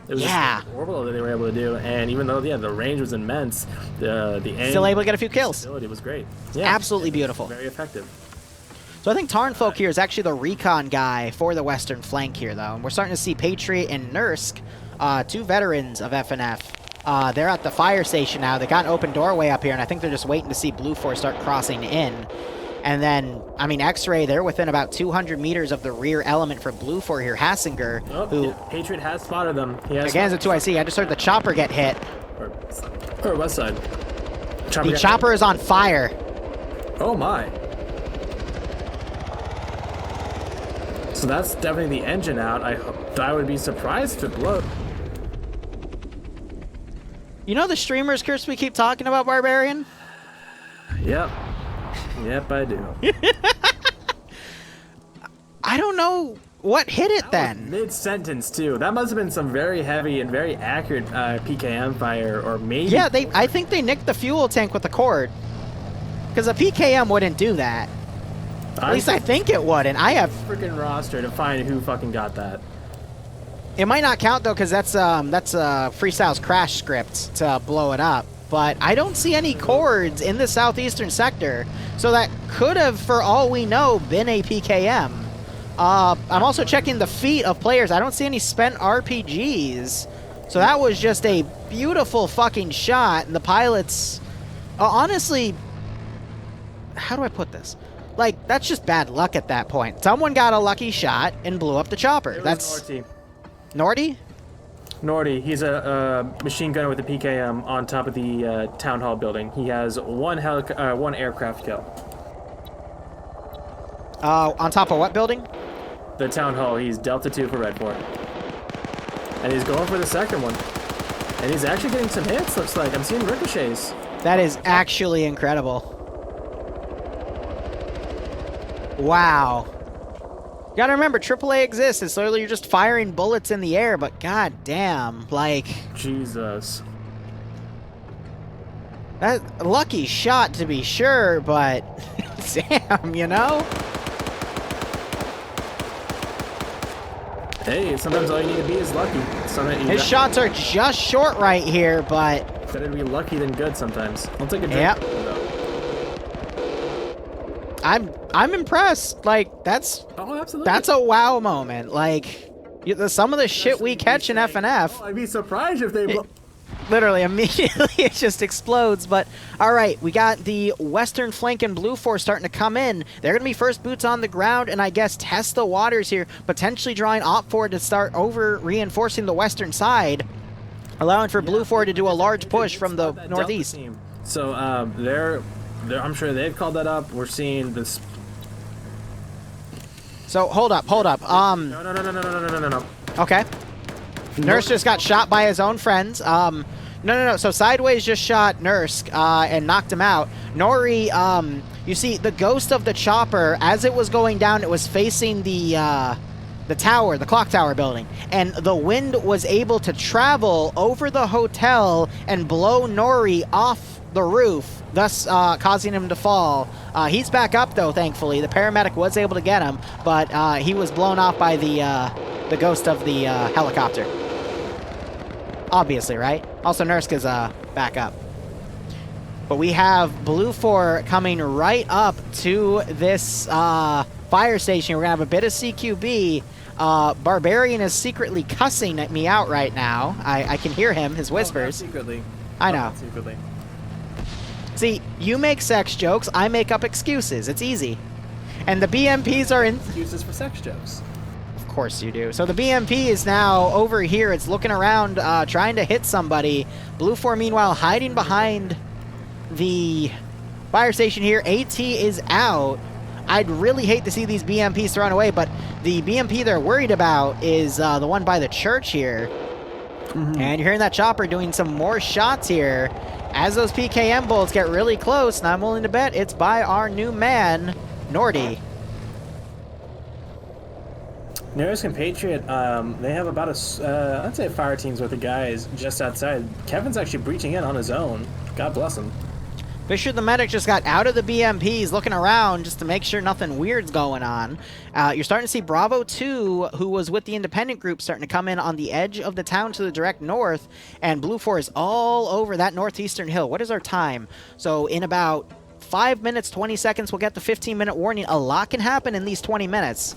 It was just orbital that they were able to do, and even though the range was immense, the aim, still able to get a few kills. It was great. Yeah, absolutely beautiful. Very effective. So I think Tarnfolk here is actually the recon guy for the western flank here, though. And we're starting to see Patriot and Nursk, 2 veterans of FNF. They're at the fire station now. They got an open doorway up here, and I think they're just waiting to see BLUFOR start crossing in. And then, I mean, X-Ray, they're within about 200 meters of the rear element for BLUFOR here, Hassinger, who... Patriot has spotted them. He has again, it's a 2IC. I just heard the chopper get hit. Or west side. The chopper is on fire. Oh, my. So that's definitely the engine out. I would be surprised if it blew. You know the streamers curse we keep talking about, Barbarian? Yep. Yep, I do. I don't know what hit it then. Mid-sentence, too. That must have been some very heavy and very accurate PKM fire, or maybe... Yeah, I think they nicked the fuel tank with the cord. Because a PKM wouldn't do that. At least I think it would, and I have... freaking roster to find who fucking got that. It might not count, though, because that's Freestyle's crash script to blow it up. But I don't see any cords in the southeastern sector, so that could have, for all we know, been a PKM. I'm also checking the feet of players. I don't see any spent RPGs, so that was just a beautiful fucking shot. And the pilots, honestly, how do I put this? Like, that's just bad luck at that point. Someone got a lucky shot and blew up the chopper. That's Norty. Norty? Norty, he's a machine gunner with a PKM on top of the town hall building. He has one aircraft kill. On top of what building? The town hall. He's Delta 2 for Red Fort. And he's going for the second one. And he's actually getting some hits, looks like. I'm seeing ricochets. That is actually incredible. Wow. You gotta remember, AAA exists. It's literally you're just firing bullets in the air, but god damn, like... Jesus. That lucky shot to be sure, but... damn, you know? Hey, sometimes all you need to be is lucky. His shots are just short right here, but... better to be lucky than good sometimes. I'll take a drink. Yep. I'm impressed. Like, that's... oh, absolutely. That's a wow moment. Like, some of the shit we catch in FNF... oh, I'd be surprised if they... literally, immediately it just explodes. But, alright, we got the western flank and BLUFOR starting to come in. They're going to be first boots on the ground and, I guess, test the waters here, potentially drawing OPFOR to start over-reinforcing the western side, allowing for BLUFOR to do a large push from the northeast. So, I'm sure they've called that up. We're seeing this... So, hold up. No. Okay. Nurse just got shot by his own friends. No. So Sideways just shot Nursk and knocked him out. Nori, you see, the ghost of the chopper, as it was going down, it was facing the tower, the clock tower building. And the wind was able to travel over the hotel and blow Nori off the roof, thus causing him to fall. He's back up, though, thankfully. The paramedic was able to get him, but he was blown off by the ghost of the helicopter. Obviously, right? Also, Nursk is back up. But we have BLUFOR coming right up to this fire station. We're going to have a bit of CQB. Barbarian is secretly cussing at me out right now. I can hear him, his whispers. Oh, not secretly. I know. Not secretly. See, you make sex jokes, I make up excuses. It's easy. And the BMPs are in... Excuses for sex jokes. Of course you do. So the BMP is now over here. It's looking around, trying to hit somebody. BLUFOR, meanwhile, hiding behind the fire station here. AT is out. I'd really hate to see these BMPs thrown away, but the BMP they're worried about is the one by the church here. Mm-hmm. And you're hearing that chopper doing some more shots here. As those PKM bullets get really close, and I'm willing to bet it's by our new man, Nordy. Nearest compatriot, they have about I'd say a fire team's worth of guys just outside. Kevin's actually breaching in on his own. God bless him. Fisher the medic just got out of the BMPs, looking around just to make sure nothing weird's going on. You're starting to see Bravo 2, who was with the independent group, starting to come in on the edge of the town to the direct north, and BLUFOR is all over that northeastern hill. What is our time? So in about 5 minutes, 20 seconds, we'll get the 15-minute warning. A lot can happen in these 20 minutes.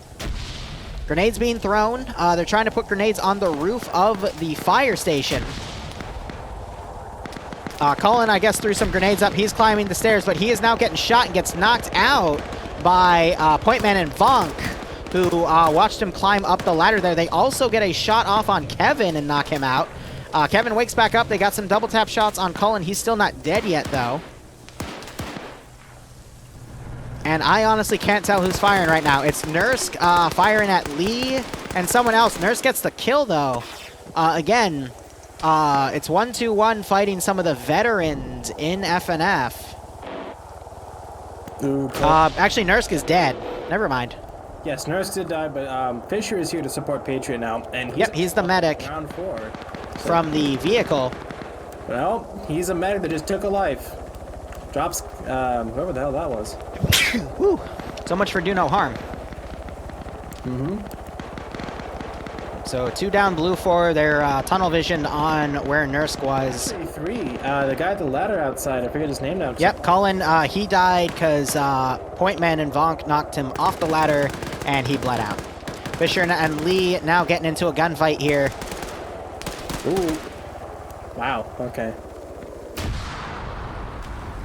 Grenades being thrown. They're trying to put grenades on the roof of the fire station. Cullen, I guess, threw some grenades up. He's climbing the stairs, but he is now getting shot and gets knocked out by Pointman and Vonk, who watched him climb up the ladder there. They also get a shot off on Kevin and knock him out. Kevin wakes back up. They got some double tap shots on Cullen. He's still not dead yet, though. And I honestly can't tell who's firing right now. It's Nursk firing at Lee and someone else. Nursk gets the kill, though. Again, it's 1-2-1 fighting some of the veterans in FNF. Actually, Nursk is dead. Never mind. Yes, Nursk did die, but Fisher is here to support Patriot now. And he's the medic round 4. from the vehicle. Well, he's a medic that just took a life. Drops, whoever the hell that was. Woo. So much for do no harm. Mm-hmm. So 2 down BLUFOR. They're tunnel vision on where Nursk was. 3. The guy at the ladder outside, I forget his name now. Yep, Colin, he died because Pointman and Vonk knocked him off the ladder and he bled out. Fisher and Lee now getting into a gunfight here. Ooh. Wow, okay.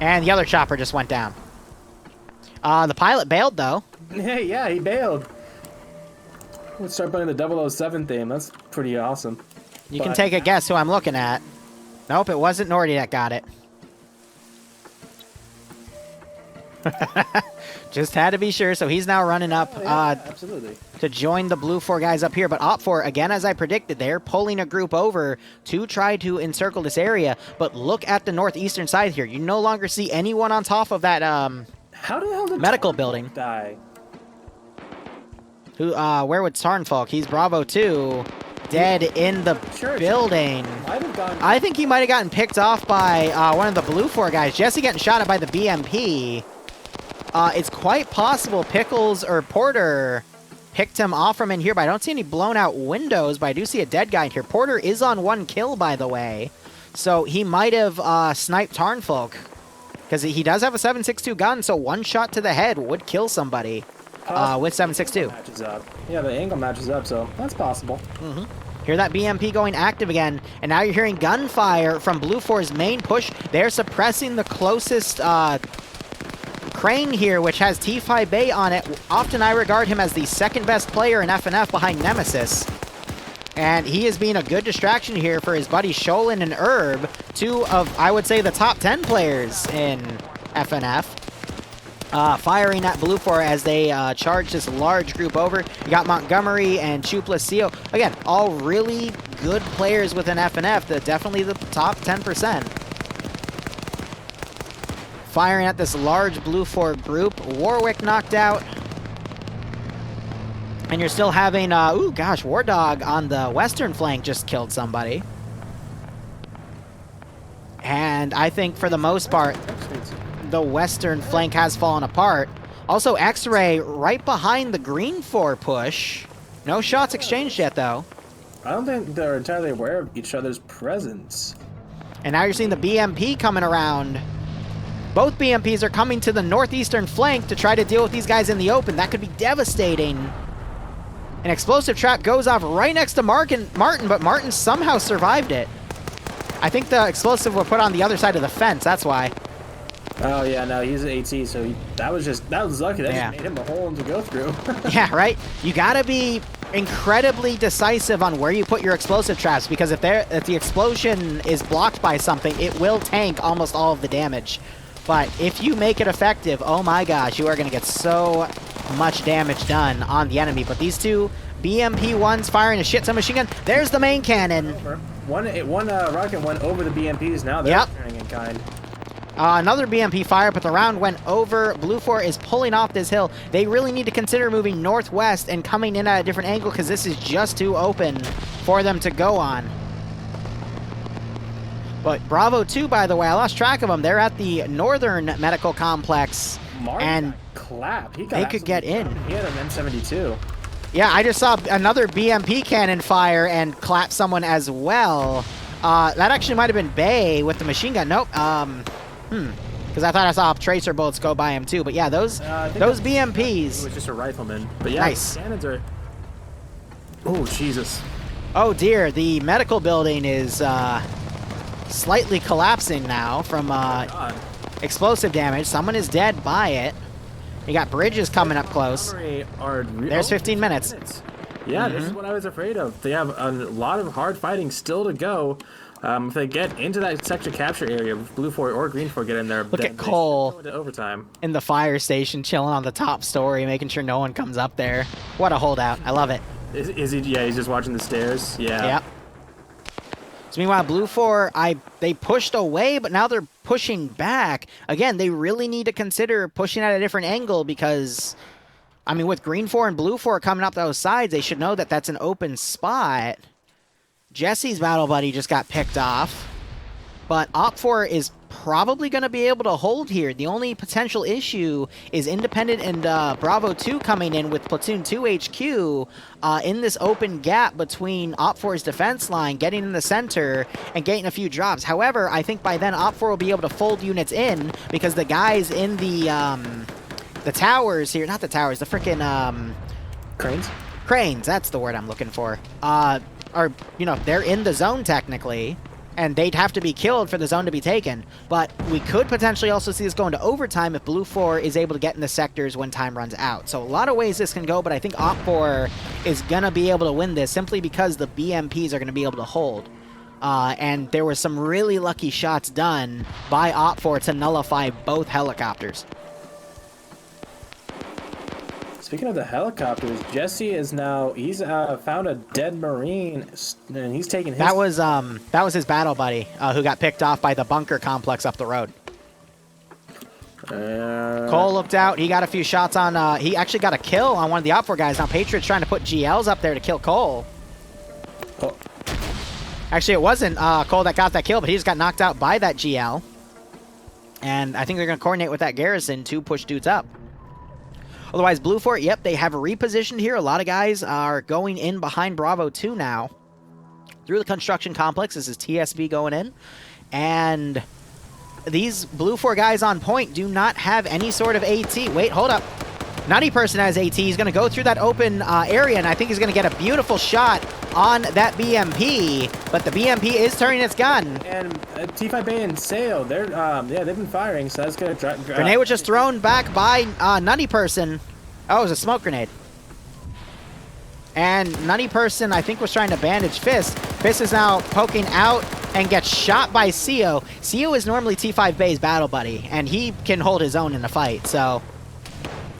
And the other chopper just went down. The pilot bailed, though. Hey, yeah, he bailed. Let's start playing the 007 theme. That's pretty awesome. You can take a guess who I'm looking at. Nope, it wasn't Nordy that got it. Just had to be sure, so he's now running up absolutely. to join the BLUFOR guys up here. But OPFOR, again, as I predicted, they're pulling a group over to try to encircle this area. But look at the northeastern side here. You no longer see anyone on top of that How the hell did medical building. Die? Who? Where would Tarnfolk? He's Bravo 2, dead in the building. I think he might have gotten picked off by one of the BLUFOR guys. Jesse getting shot at by the BMP. It's quite possible Pickles or Porter picked him off from in here, but I don't see any blown out windows, but I do see a dead guy in here. Porter is on 1 kill, by the way, so he might have sniped Tarnfolk, because he does have a 7.62 gun, so 1 shot to the head would kill somebody with 7.62. Matches up. Yeah, the angle matches up, so that's possible. Mm-hmm. Hear that BMP going active again, and now you're hearing gunfire from BLUFOR's main push. They're suppressing the closest Crane here, which has T5 Bay on it. Often I regard him as the 2nd best player in FNF behind Nemesis. And he is being a good distraction here for his buddies Sholin and Herb, 2 of, I would say, the top 10 players in FNF. Firing at BLUFOR as they charge this large group over. You got Montgomery and Chuplacio. Again, all really good players within FNF. They're definitely the top 10%. Firing at this large BLUFOR group. Warwick knocked out. And you're still having, ooh, gosh, War Dog on the western flank just killed somebody. And And I think for the most part, the western flank has fallen apart. Also, X-Ray right behind the GREENFOR push. No shots exchanged yet, though. I don't think they're entirely aware of each other's presence. And now you're seeing the BMP coming around. Both BMPs are coming to the northeastern flank to try to deal with these guys in the open. That could be devastating. An explosive trap goes off right next to Martin, but Martin somehow survived it. I think the explosive was put on the other side of the fence, that's why. Oh yeah, no, he's an AT, so that was lucky. That just made him a hole to go through. Yeah, right? You gotta be incredibly decisive on where you put your explosive traps, because if the explosion is blocked by something, it will tank almost all of the damage. But if you make it effective, oh my gosh, you are gonna get so much damage done on the enemy. But these two BMP-1s firing a shit ton of machine gun. There's the main cannon. One rocket went over the BMPs. Now they're turning in kind. Another BMP fire, but the round went over. BLUFOR is pulling off this hill. They really need to consider moving northwest and coming in at a different angle, because this is just too open for them to go on. But Bravo 2, by the way, I lost track of them. They're at the northern medical complex. And clap. They could get in. He had an M72. Yeah, I just saw another BMP cannon fire and clap someone as well. That actually might have been Bay with the machine gun. Nope. Because I thought I saw tracer bullets go by him too. But yeah, those BMPs. He was just a rifleman. But yeah, nice. Cannons are. Oh Jesus. Oh dear, the medical building is slightly collapsing now from explosive damage. Someone is dead by it. You got bridges coming up close. There's 15 minutes. Yeah, this is what I was afraid of. They have a lot of hard fighting still to go. If they get into that sector capture area, if BLUFOR or GREENFOR get in there, look at Cole go into overtime in the fire station, chilling on the top story, making sure no one comes up there. What a holdout! I love it. Is he? Yeah, he's just watching the stairs. Yeah. Yep. So meanwhile, BLUFOR, they pushed away, but now they're pushing back. Again, they really need to consider pushing at a different angle, because, I mean, with GREENFOR and BLUFOR coming up those sides, they should know that that's an open spot. Jesse's battle buddy just got picked off, but OPFOR is probably going to be able to hold here. The only potential issue is Independent and Bravo 2 coming in with Platoon 2 HQ in this open gap between OPFOR's defense line, getting in the center and getting a few drops. However, I think by then OPFOR will be able to fold units in, because the guys in the towers here, not the towers, the frickin' cranes, that's the word I'm looking for, are, you know, they're in the zone technically, and they'd have to be killed for the zone to be taken. But we could potentially also see this going to overtime if BLUFOR is able to get in the sectors when time runs out. So a lot of ways this can go, but I think OPFOR is going to be able to win this simply because the BMPs are going to be able to hold. And there were some really lucky shots done by OPFOR to nullify both helicopters. Speaking of the helicopters, Jesse is now, he's found a dead Marine, and he's taking his... That was his battle buddy, who got picked off by the bunker complex up the road. Cole looked out, he got a few shots on, he actually got a kill on one of the OPFOR guys. Now Patriot's trying to put GLs up there to kill Cole. Oh. Actually, it wasn't Cole that got that kill, but he just got knocked out by that GL. And I think they're going to coordinate with that garrison to push dudes up. Otherwise, BLUFOR, yep, they have repositioned here. A lot of guys are going in behind Bravo 2 now. Through the construction complex, this is TSB going in. And these BLUFOR guys on point do not have any sort of AT. Wait, hold up. Nutty Person has AT. He's going to go through that open area, and I think he's going to get a beautiful shot on that BMP. But the BMP is turning its gun. And T5 Bay and Sail, they're yeah, they've been firing, so that's going to grenade was just thrown back by Nutty Person. Oh, it was a smoke grenade. And Nutty Person, I think, was trying to bandage Fist. Fist is now poking out and gets shot by CO. CO is normally T5 Bay's battle buddy, and he can hold his own in a fight, so...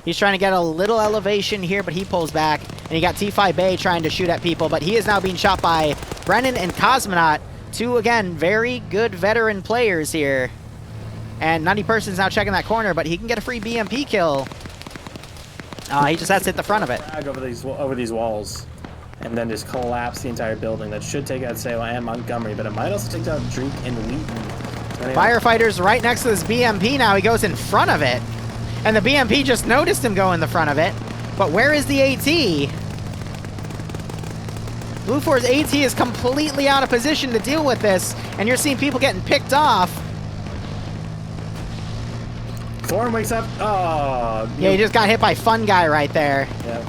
He's trying to get a little elevation here, but he pulls back. And you got T5 Bay trying to shoot at people, but he is now being shot by Brennan and Cosmonaut. Two, again, very good veteran players here. And Nutty Person's now checking that corner, but he can get a free BMP kill. He just has to hit the front of it. Over these walls. And then just collapse the entire building. That should take out Salem and Montgomery, but it might also take out Drake and Wheaton. Firefighter's right next to this BMP now. He goes in front of it. And the BMP just noticed him go in the front of it. But where is the AT? BLUFOR's AT is completely out of position to deal with this. And you're seeing people getting picked off. Thorn wakes up. Oh. Yeah, he just got hit by Fun Guy right there. Yeah.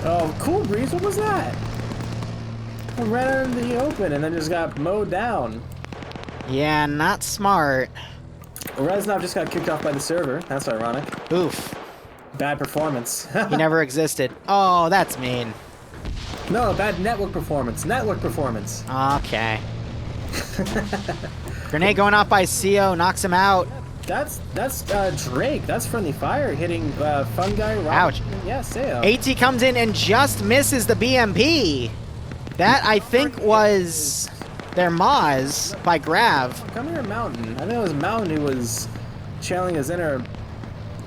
Oh, Cool Breeze, what was that? I ran out into the open and then just got mowed down. Yeah, not smart. Reznov just got kicked off by the server. That's ironic. Oof. Bad performance. He never existed. Oh, that's mean. No, bad network performance. Network performance. Okay. Grenade going off by CO, knocks him out. That's Drake. That's friendly fire hitting Fun Guy. Robert. Ouch. Yeah, Sayo. AT comes in and just misses the BMP. That, I think, was their Maz by Grav. Come here, Mountain. I think it was Mountain who was channeling his inner,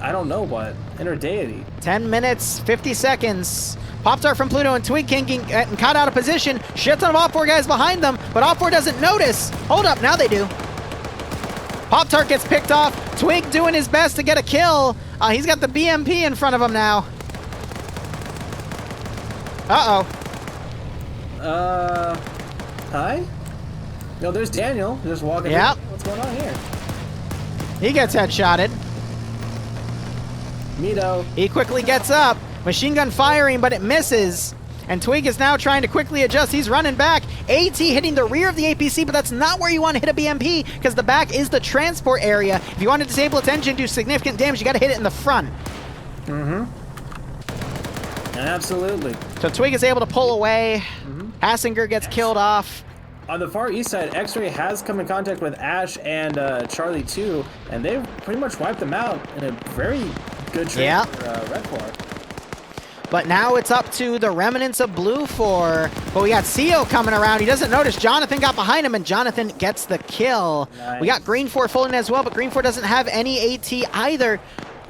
I don't know what, inner deity. 10 minutes, 50 seconds. Pop-Tart from Pluto and Twig King getting caught out of position. Shit ton of OPFOR guys behind them, but OPFOR doesn't notice. Hold up, now they do. Pop-Tart gets picked off. Twig doing his best to get a kill. He's got the BMP in front of him now. Uh-oh. Hi? No, there's Daniel just walking. Yep. What's going on here? He gets headshotted. Mito. He quickly gets up. Machine gun firing, but it misses. And Twig is now trying to quickly adjust. He's running back. AT hitting the rear of the APC, but that's not where you want to hit a BMP, because the back is the transport area. If you want to disable its engine, do significant damage, you got to hit it in the front. Mm-hmm. Absolutely. So Twig is able to pull away. Hassinger gets killed off. On the far east side, X-Ray has come in contact with Ash and Charlie 2, and they've pretty much wiped them out in a very good trade for Red 4. But now it's up to the remnants of BLUFOR. But we got CO coming around. He doesn't notice. Jonathan got behind him, and Jonathan gets the kill. Nice. We got GREENFOR full in as well, but GREENFOR doesn't have any AT either.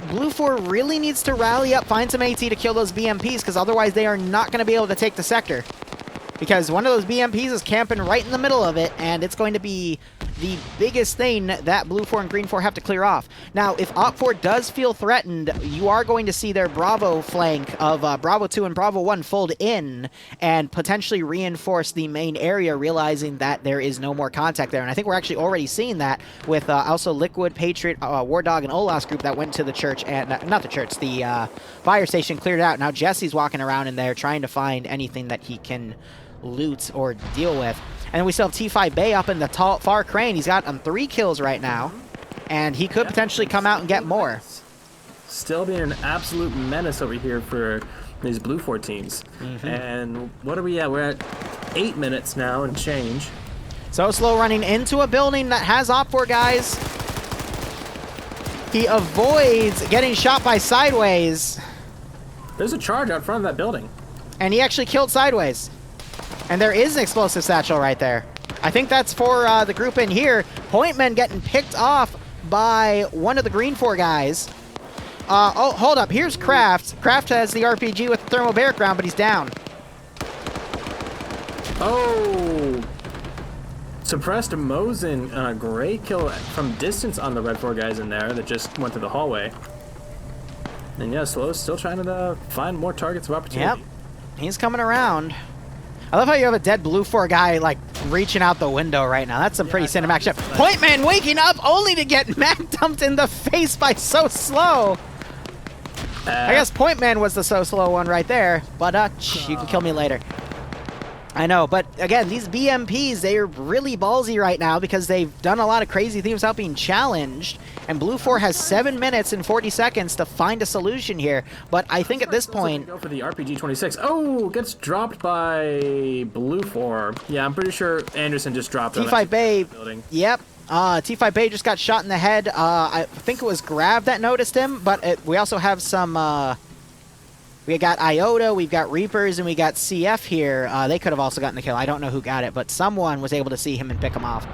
BLUFOR really needs to rally up, find some AT to kill those BMPs, because otherwise they are not going to be able to take the sector. Because one of those BMPs is camping right in the middle of it, and it's going to be the biggest thing that BLUFOR and GREENFOR have to clear off. Now, if OPFOR does feel threatened, you are going to see their Bravo flank of Bravo 2 and Bravo 1 fold in and potentially reinforce the main area, realizing that there is no more contact there. And I think we're actually already seeing that with also Liquid, Patriot, War Dog, and Olas group that went to the church, and not the church, the fire station cleared out. Now Jesse's walking around in there trying to find anything that he can loot or deal with. And then we still have T5 Bay up in the far crane. He's got 3 kills right now, and he could potentially come out and get more. Still being an absolute menace over here for these BLUFOR teams. And what are we at? We're at 8 minutes now and change. So slow running into a building that has OPFOR guys. He avoids getting shot by Sideways. There's a charge out front of that building. And he actually killed Sideways. And there is an explosive satchel right there. I think that's for the group in here. Pointman getting picked off by one of the GREENFOR guys. Oh, hold up. Here's Kraft. Kraft has the RPG with the thermobaric round, but he's down. Oh! Suppressed Mosin on a great kill from distance on the Red 4 guys in there that just went to the hallway. And yeah, Slow's still trying to find more targets of opportunity. Yep. He's coming around. I love how you have a dead BLUFOR guy, like, reaching out the window right now. That's some pretty cinematic shit. Pointman waking up only to get Mac dumped in the face by So Slow. I guess Pointman was the So Slow one right there, but you can kill me later. I know, but again, these BMPs, they are really ballsy right now because they've done a lot of crazy things without being challenged, and BLUFOR has 7 minutes and 40 seconds to find a solution here, but I think at this point... Go for the RPG-26. Oh, gets dropped by BLUFOR. Yeah, I'm pretty sure Anderson just dropped him. T5 Bay, yep. T5 Bay just got shot in the head. I think it was Grav that noticed him, but we also have some... we got Iota, we've got Reapers, and we got CF here. They could have also gotten the kill. I don't know who got it, but someone was able to see him and pick him off.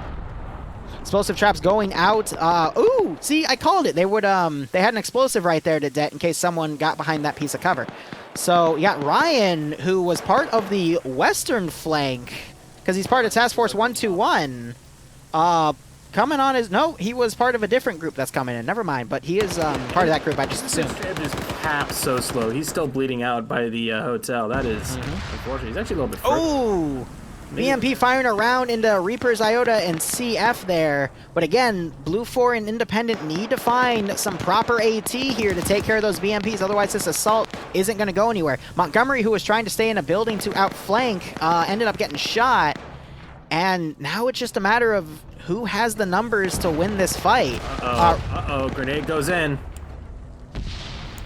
Explosive traps going out. Ooh, see, I called it. They would, they had an explosive right there to det in case someone got behind that piece of cover. So you got Ryan, who was part of the western flank, because he's part of Task Force 121. coming on his... No, he was part of a different group that's coming in. Never mind, but he is part of that group, I just assumed. His path so slow. He's still bleeding out by the hotel. That is unfortunate. He's actually a little bit further. Oh! BMP firing around into Reaper's Iota and CF there. But again, BLUFOR and Independent need to find some proper AT here to take care of those BMPs. Otherwise, this assault isn't going to go anywhere. Montgomery, who was trying to stay in a building to outflank, ended up getting shot. And now it's just a matter of who has the numbers to win this fight. Uh-oh. Grenade goes in.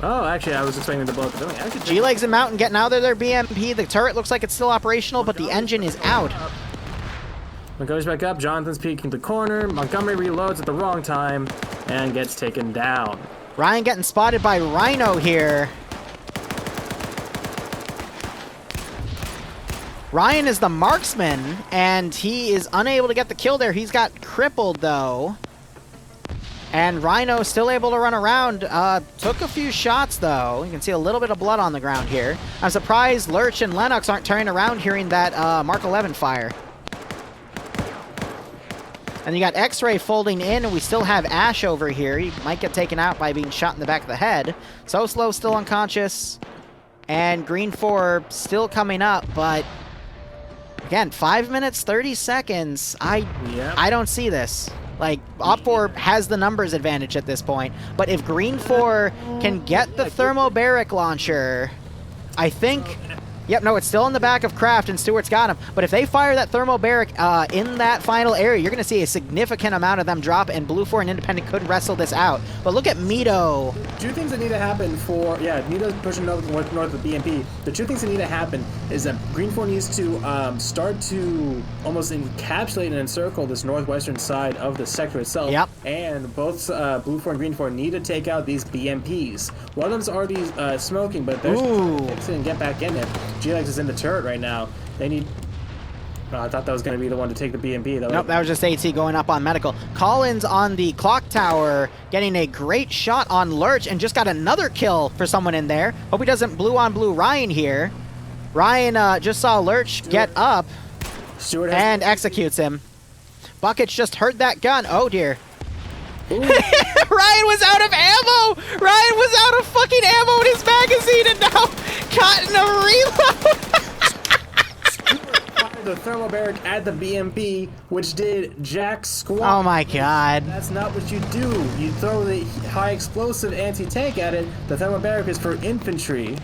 Oh, actually, I was expecting to blow up the building. G-Legs and Mountain getting out of their BMP. The turret looks like it's still operational, but the engine is out. Montgomery's back up. Jonathan's peeking the corner. Montgomery reloads at the wrong time and gets taken down. Ryan getting spotted by Rhino here. Ryan is the marksman, and he is unable to get the kill there. He's got crippled, though. And Rhino still able to run around. Took a few shots, though. You can see a little bit of blood on the ground here. I'm surprised Lurch and Lennox aren't turning around hearing that Mark 11 fire. And you got X-Ray folding in, and we still have Ash over here. He might get taken out by being shot in the back of the head. So Slow still unconscious. And GREENFOR still coming up, but... Again, 5 minutes, 30 seconds. I don't see this. Like, OPFOR has the numbers advantage at this point. But if GREENFOR can get the thermobaric launcher, I think... Yep, no, it's still in the back of Kraft, and Stewart's got him. But if they fire that thermobaric in that final area, you're going to see a significant amount of them drop, and BLUFOR and Independent could wrestle this out. But look at Mito. Two things that need to happen for... Yeah, Mito's pushing north of the BMP. The two things that need to happen is that GREENFOR needs to start to almost encapsulate and encircle this northwestern side of the sector itself. Yep. And both BLUFOR and GREENFOR need to take out these BMPs. One of them's already smoking, but they're fixing and get back in it. G-Lex is in the turret right now. They need... Oh, I thought that was going to be the one to take the BMP, though. Nope, that was just AT going up on medical. Collins on the clock tower getting a great shot on Lurch and just got another kill for someone in there. Hope he doesn't blue on blue Ryan here. Ryan just saw Lurch get up and executes him. Buckets just heard that gun. Oh, dear. Ryan was out of ammo! Ryan was out of fucking ammo in his magazine and now caught in a reload! The thermobaric at the BMP, which did jack squat. Oh my god. That's not what you do. You throw the high explosive anti-tank at it. The thermobaric is for infantry.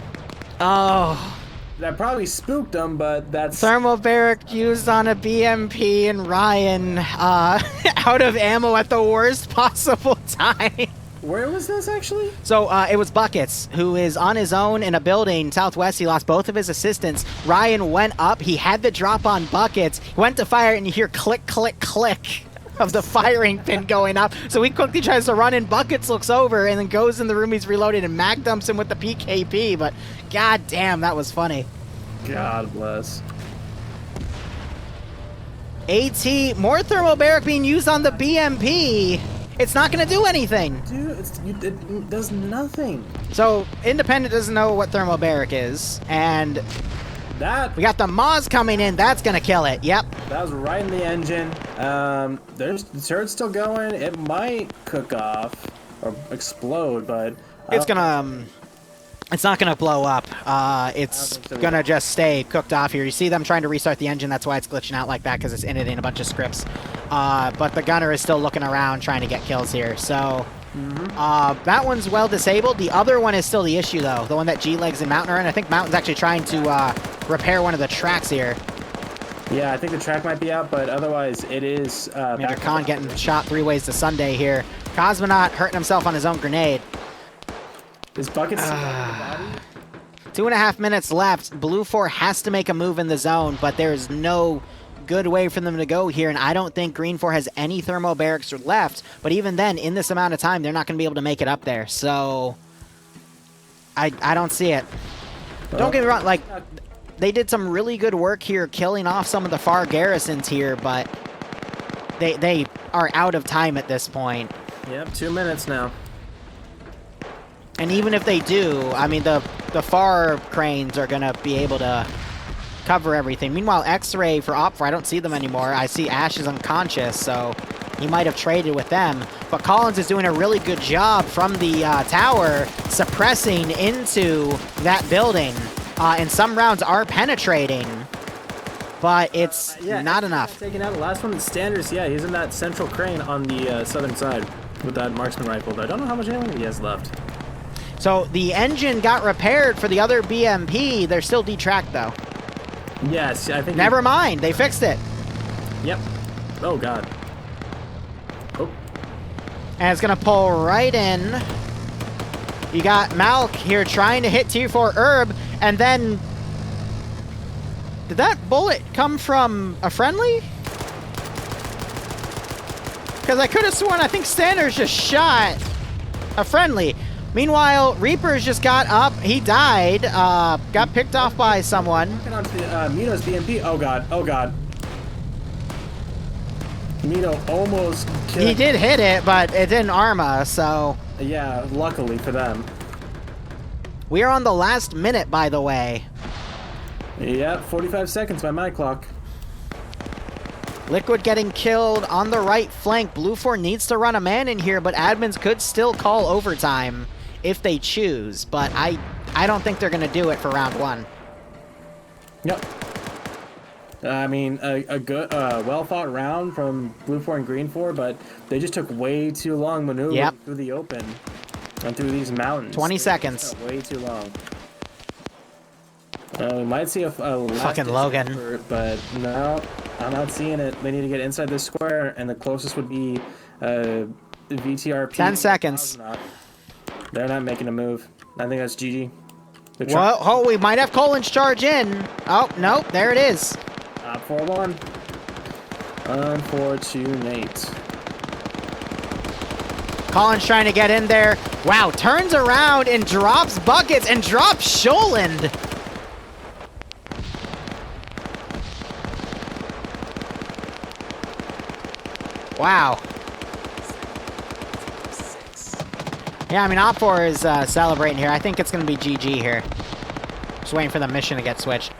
Oh. That probably spooked them, but that's... Thermobaric used on a BMP and Ryan out of ammo at the worst possible time. Where was this, actually? So, it was Buckets, who is on his own in a building southwest. He lost both of his assistants. Ryan went up. He had the drop on Buckets. He went to fire, and you hear click, click, click of the firing pin going up. So he quickly tries to run in. Buckets looks over and then goes in the room he's reloaded, and Mag dumps him with the PKP. But, god damn, that was funny. God bless. AT, more thermobaric being used on the BMP. It's not going to do anything. Dude, it does nothing. So, Independent doesn't know what thermobaric is, and we got the Moz coming in. That's going to kill it. Yep. That was right in the engine. The turret's still going. It might cook off or explode, but... It's going to... It's not going to blow up. It's going to just stay cooked off here. You see them trying to restart the engine. That's why it's glitching out like that, because it's in a bunch of scripts. But the gunner is still looking around trying to get kills here. So that one's well disabled. The other one is still the issue, though. The one that G-Legs and Mountain are in. I think Mountain's actually trying to repair one of the tracks here. Yeah, I think the track might be out, but otherwise it is... Major Khan getting shot 3 ways to Sunday here. Cosmonaut hurting himself on his own grenade. Is Bucket still on the body? 2.5 minutes left. BLUFOR has to make a move in the zone, but there's no good way for them to go here, and I don't think GREENFOR has any thermobarics left, but even then, in this amount of time, they're not going to be able to make it up there, so I don't see it. Don't get me wrong, like, they did some really good work here killing off some of the far garrisons here, but they are out of time at this point. Yep, 2 minutes now. And even if they do, I mean, the far cranes are going to be able to cover everything. Meanwhile, X-Ray for OPFOR, I don't see them anymore. I see Ash is unconscious, so he might have traded with them. But Collins is doing a really good job from the tower, suppressing into that building. And some rounds are penetrating, but it's not enough. Taking out the last one, Standards, yeah, he's in that central crane on the southern side with that marksman rifle, but I don't know how much ammo he has left. So the engine got repaired for the other BMP. They're still detracked, though. Yes, I think... Never mind, they fixed it. Yep. Oh, God. Oh. And it's going to pull right in. You got Malk here trying to hit Tier 4 Herb, and then... Did that bullet come from a friendly? Because I could have sworn I think Standards just shot a friendly. Meanwhile, Reapers just got up. He died. Got picked off by someone. Walking onto the Mito's BMP. Oh, God. Oh, God. Mito almost killed... He did hit it, but it didn't arm us, so... Yeah, luckily for them. We are on the last minute, by the way. Yep, 45 seconds by my clock. Liquid getting killed on the right flank. BLUFOR needs to run a man in here, but admins could still call overtime if they choose. But I don't think they're going to do it for round one. Yep. I mean, a good, well-fought round from BLUFOR and GREENFOR, but they just took way too long maneuvering through the open and through these mountains. 20 seconds. Way too long. We might see a fucking Logan effort, but no, I'm not seeing it. They need to get inside this square, and the closest would be VTRP. 10 seconds. They're not making a move. I think that's GG. Well, oh, we might have Collins charge in. Oh, nope, there it is. Top 4-1. Unfortunate. Collins trying to get in there. Wow, turns around and drops buckets and drops Sholand. Wow. Yeah, I mean, OPFOR is celebrating here. I think it's going to be GG here. Just waiting for the mission to get switched.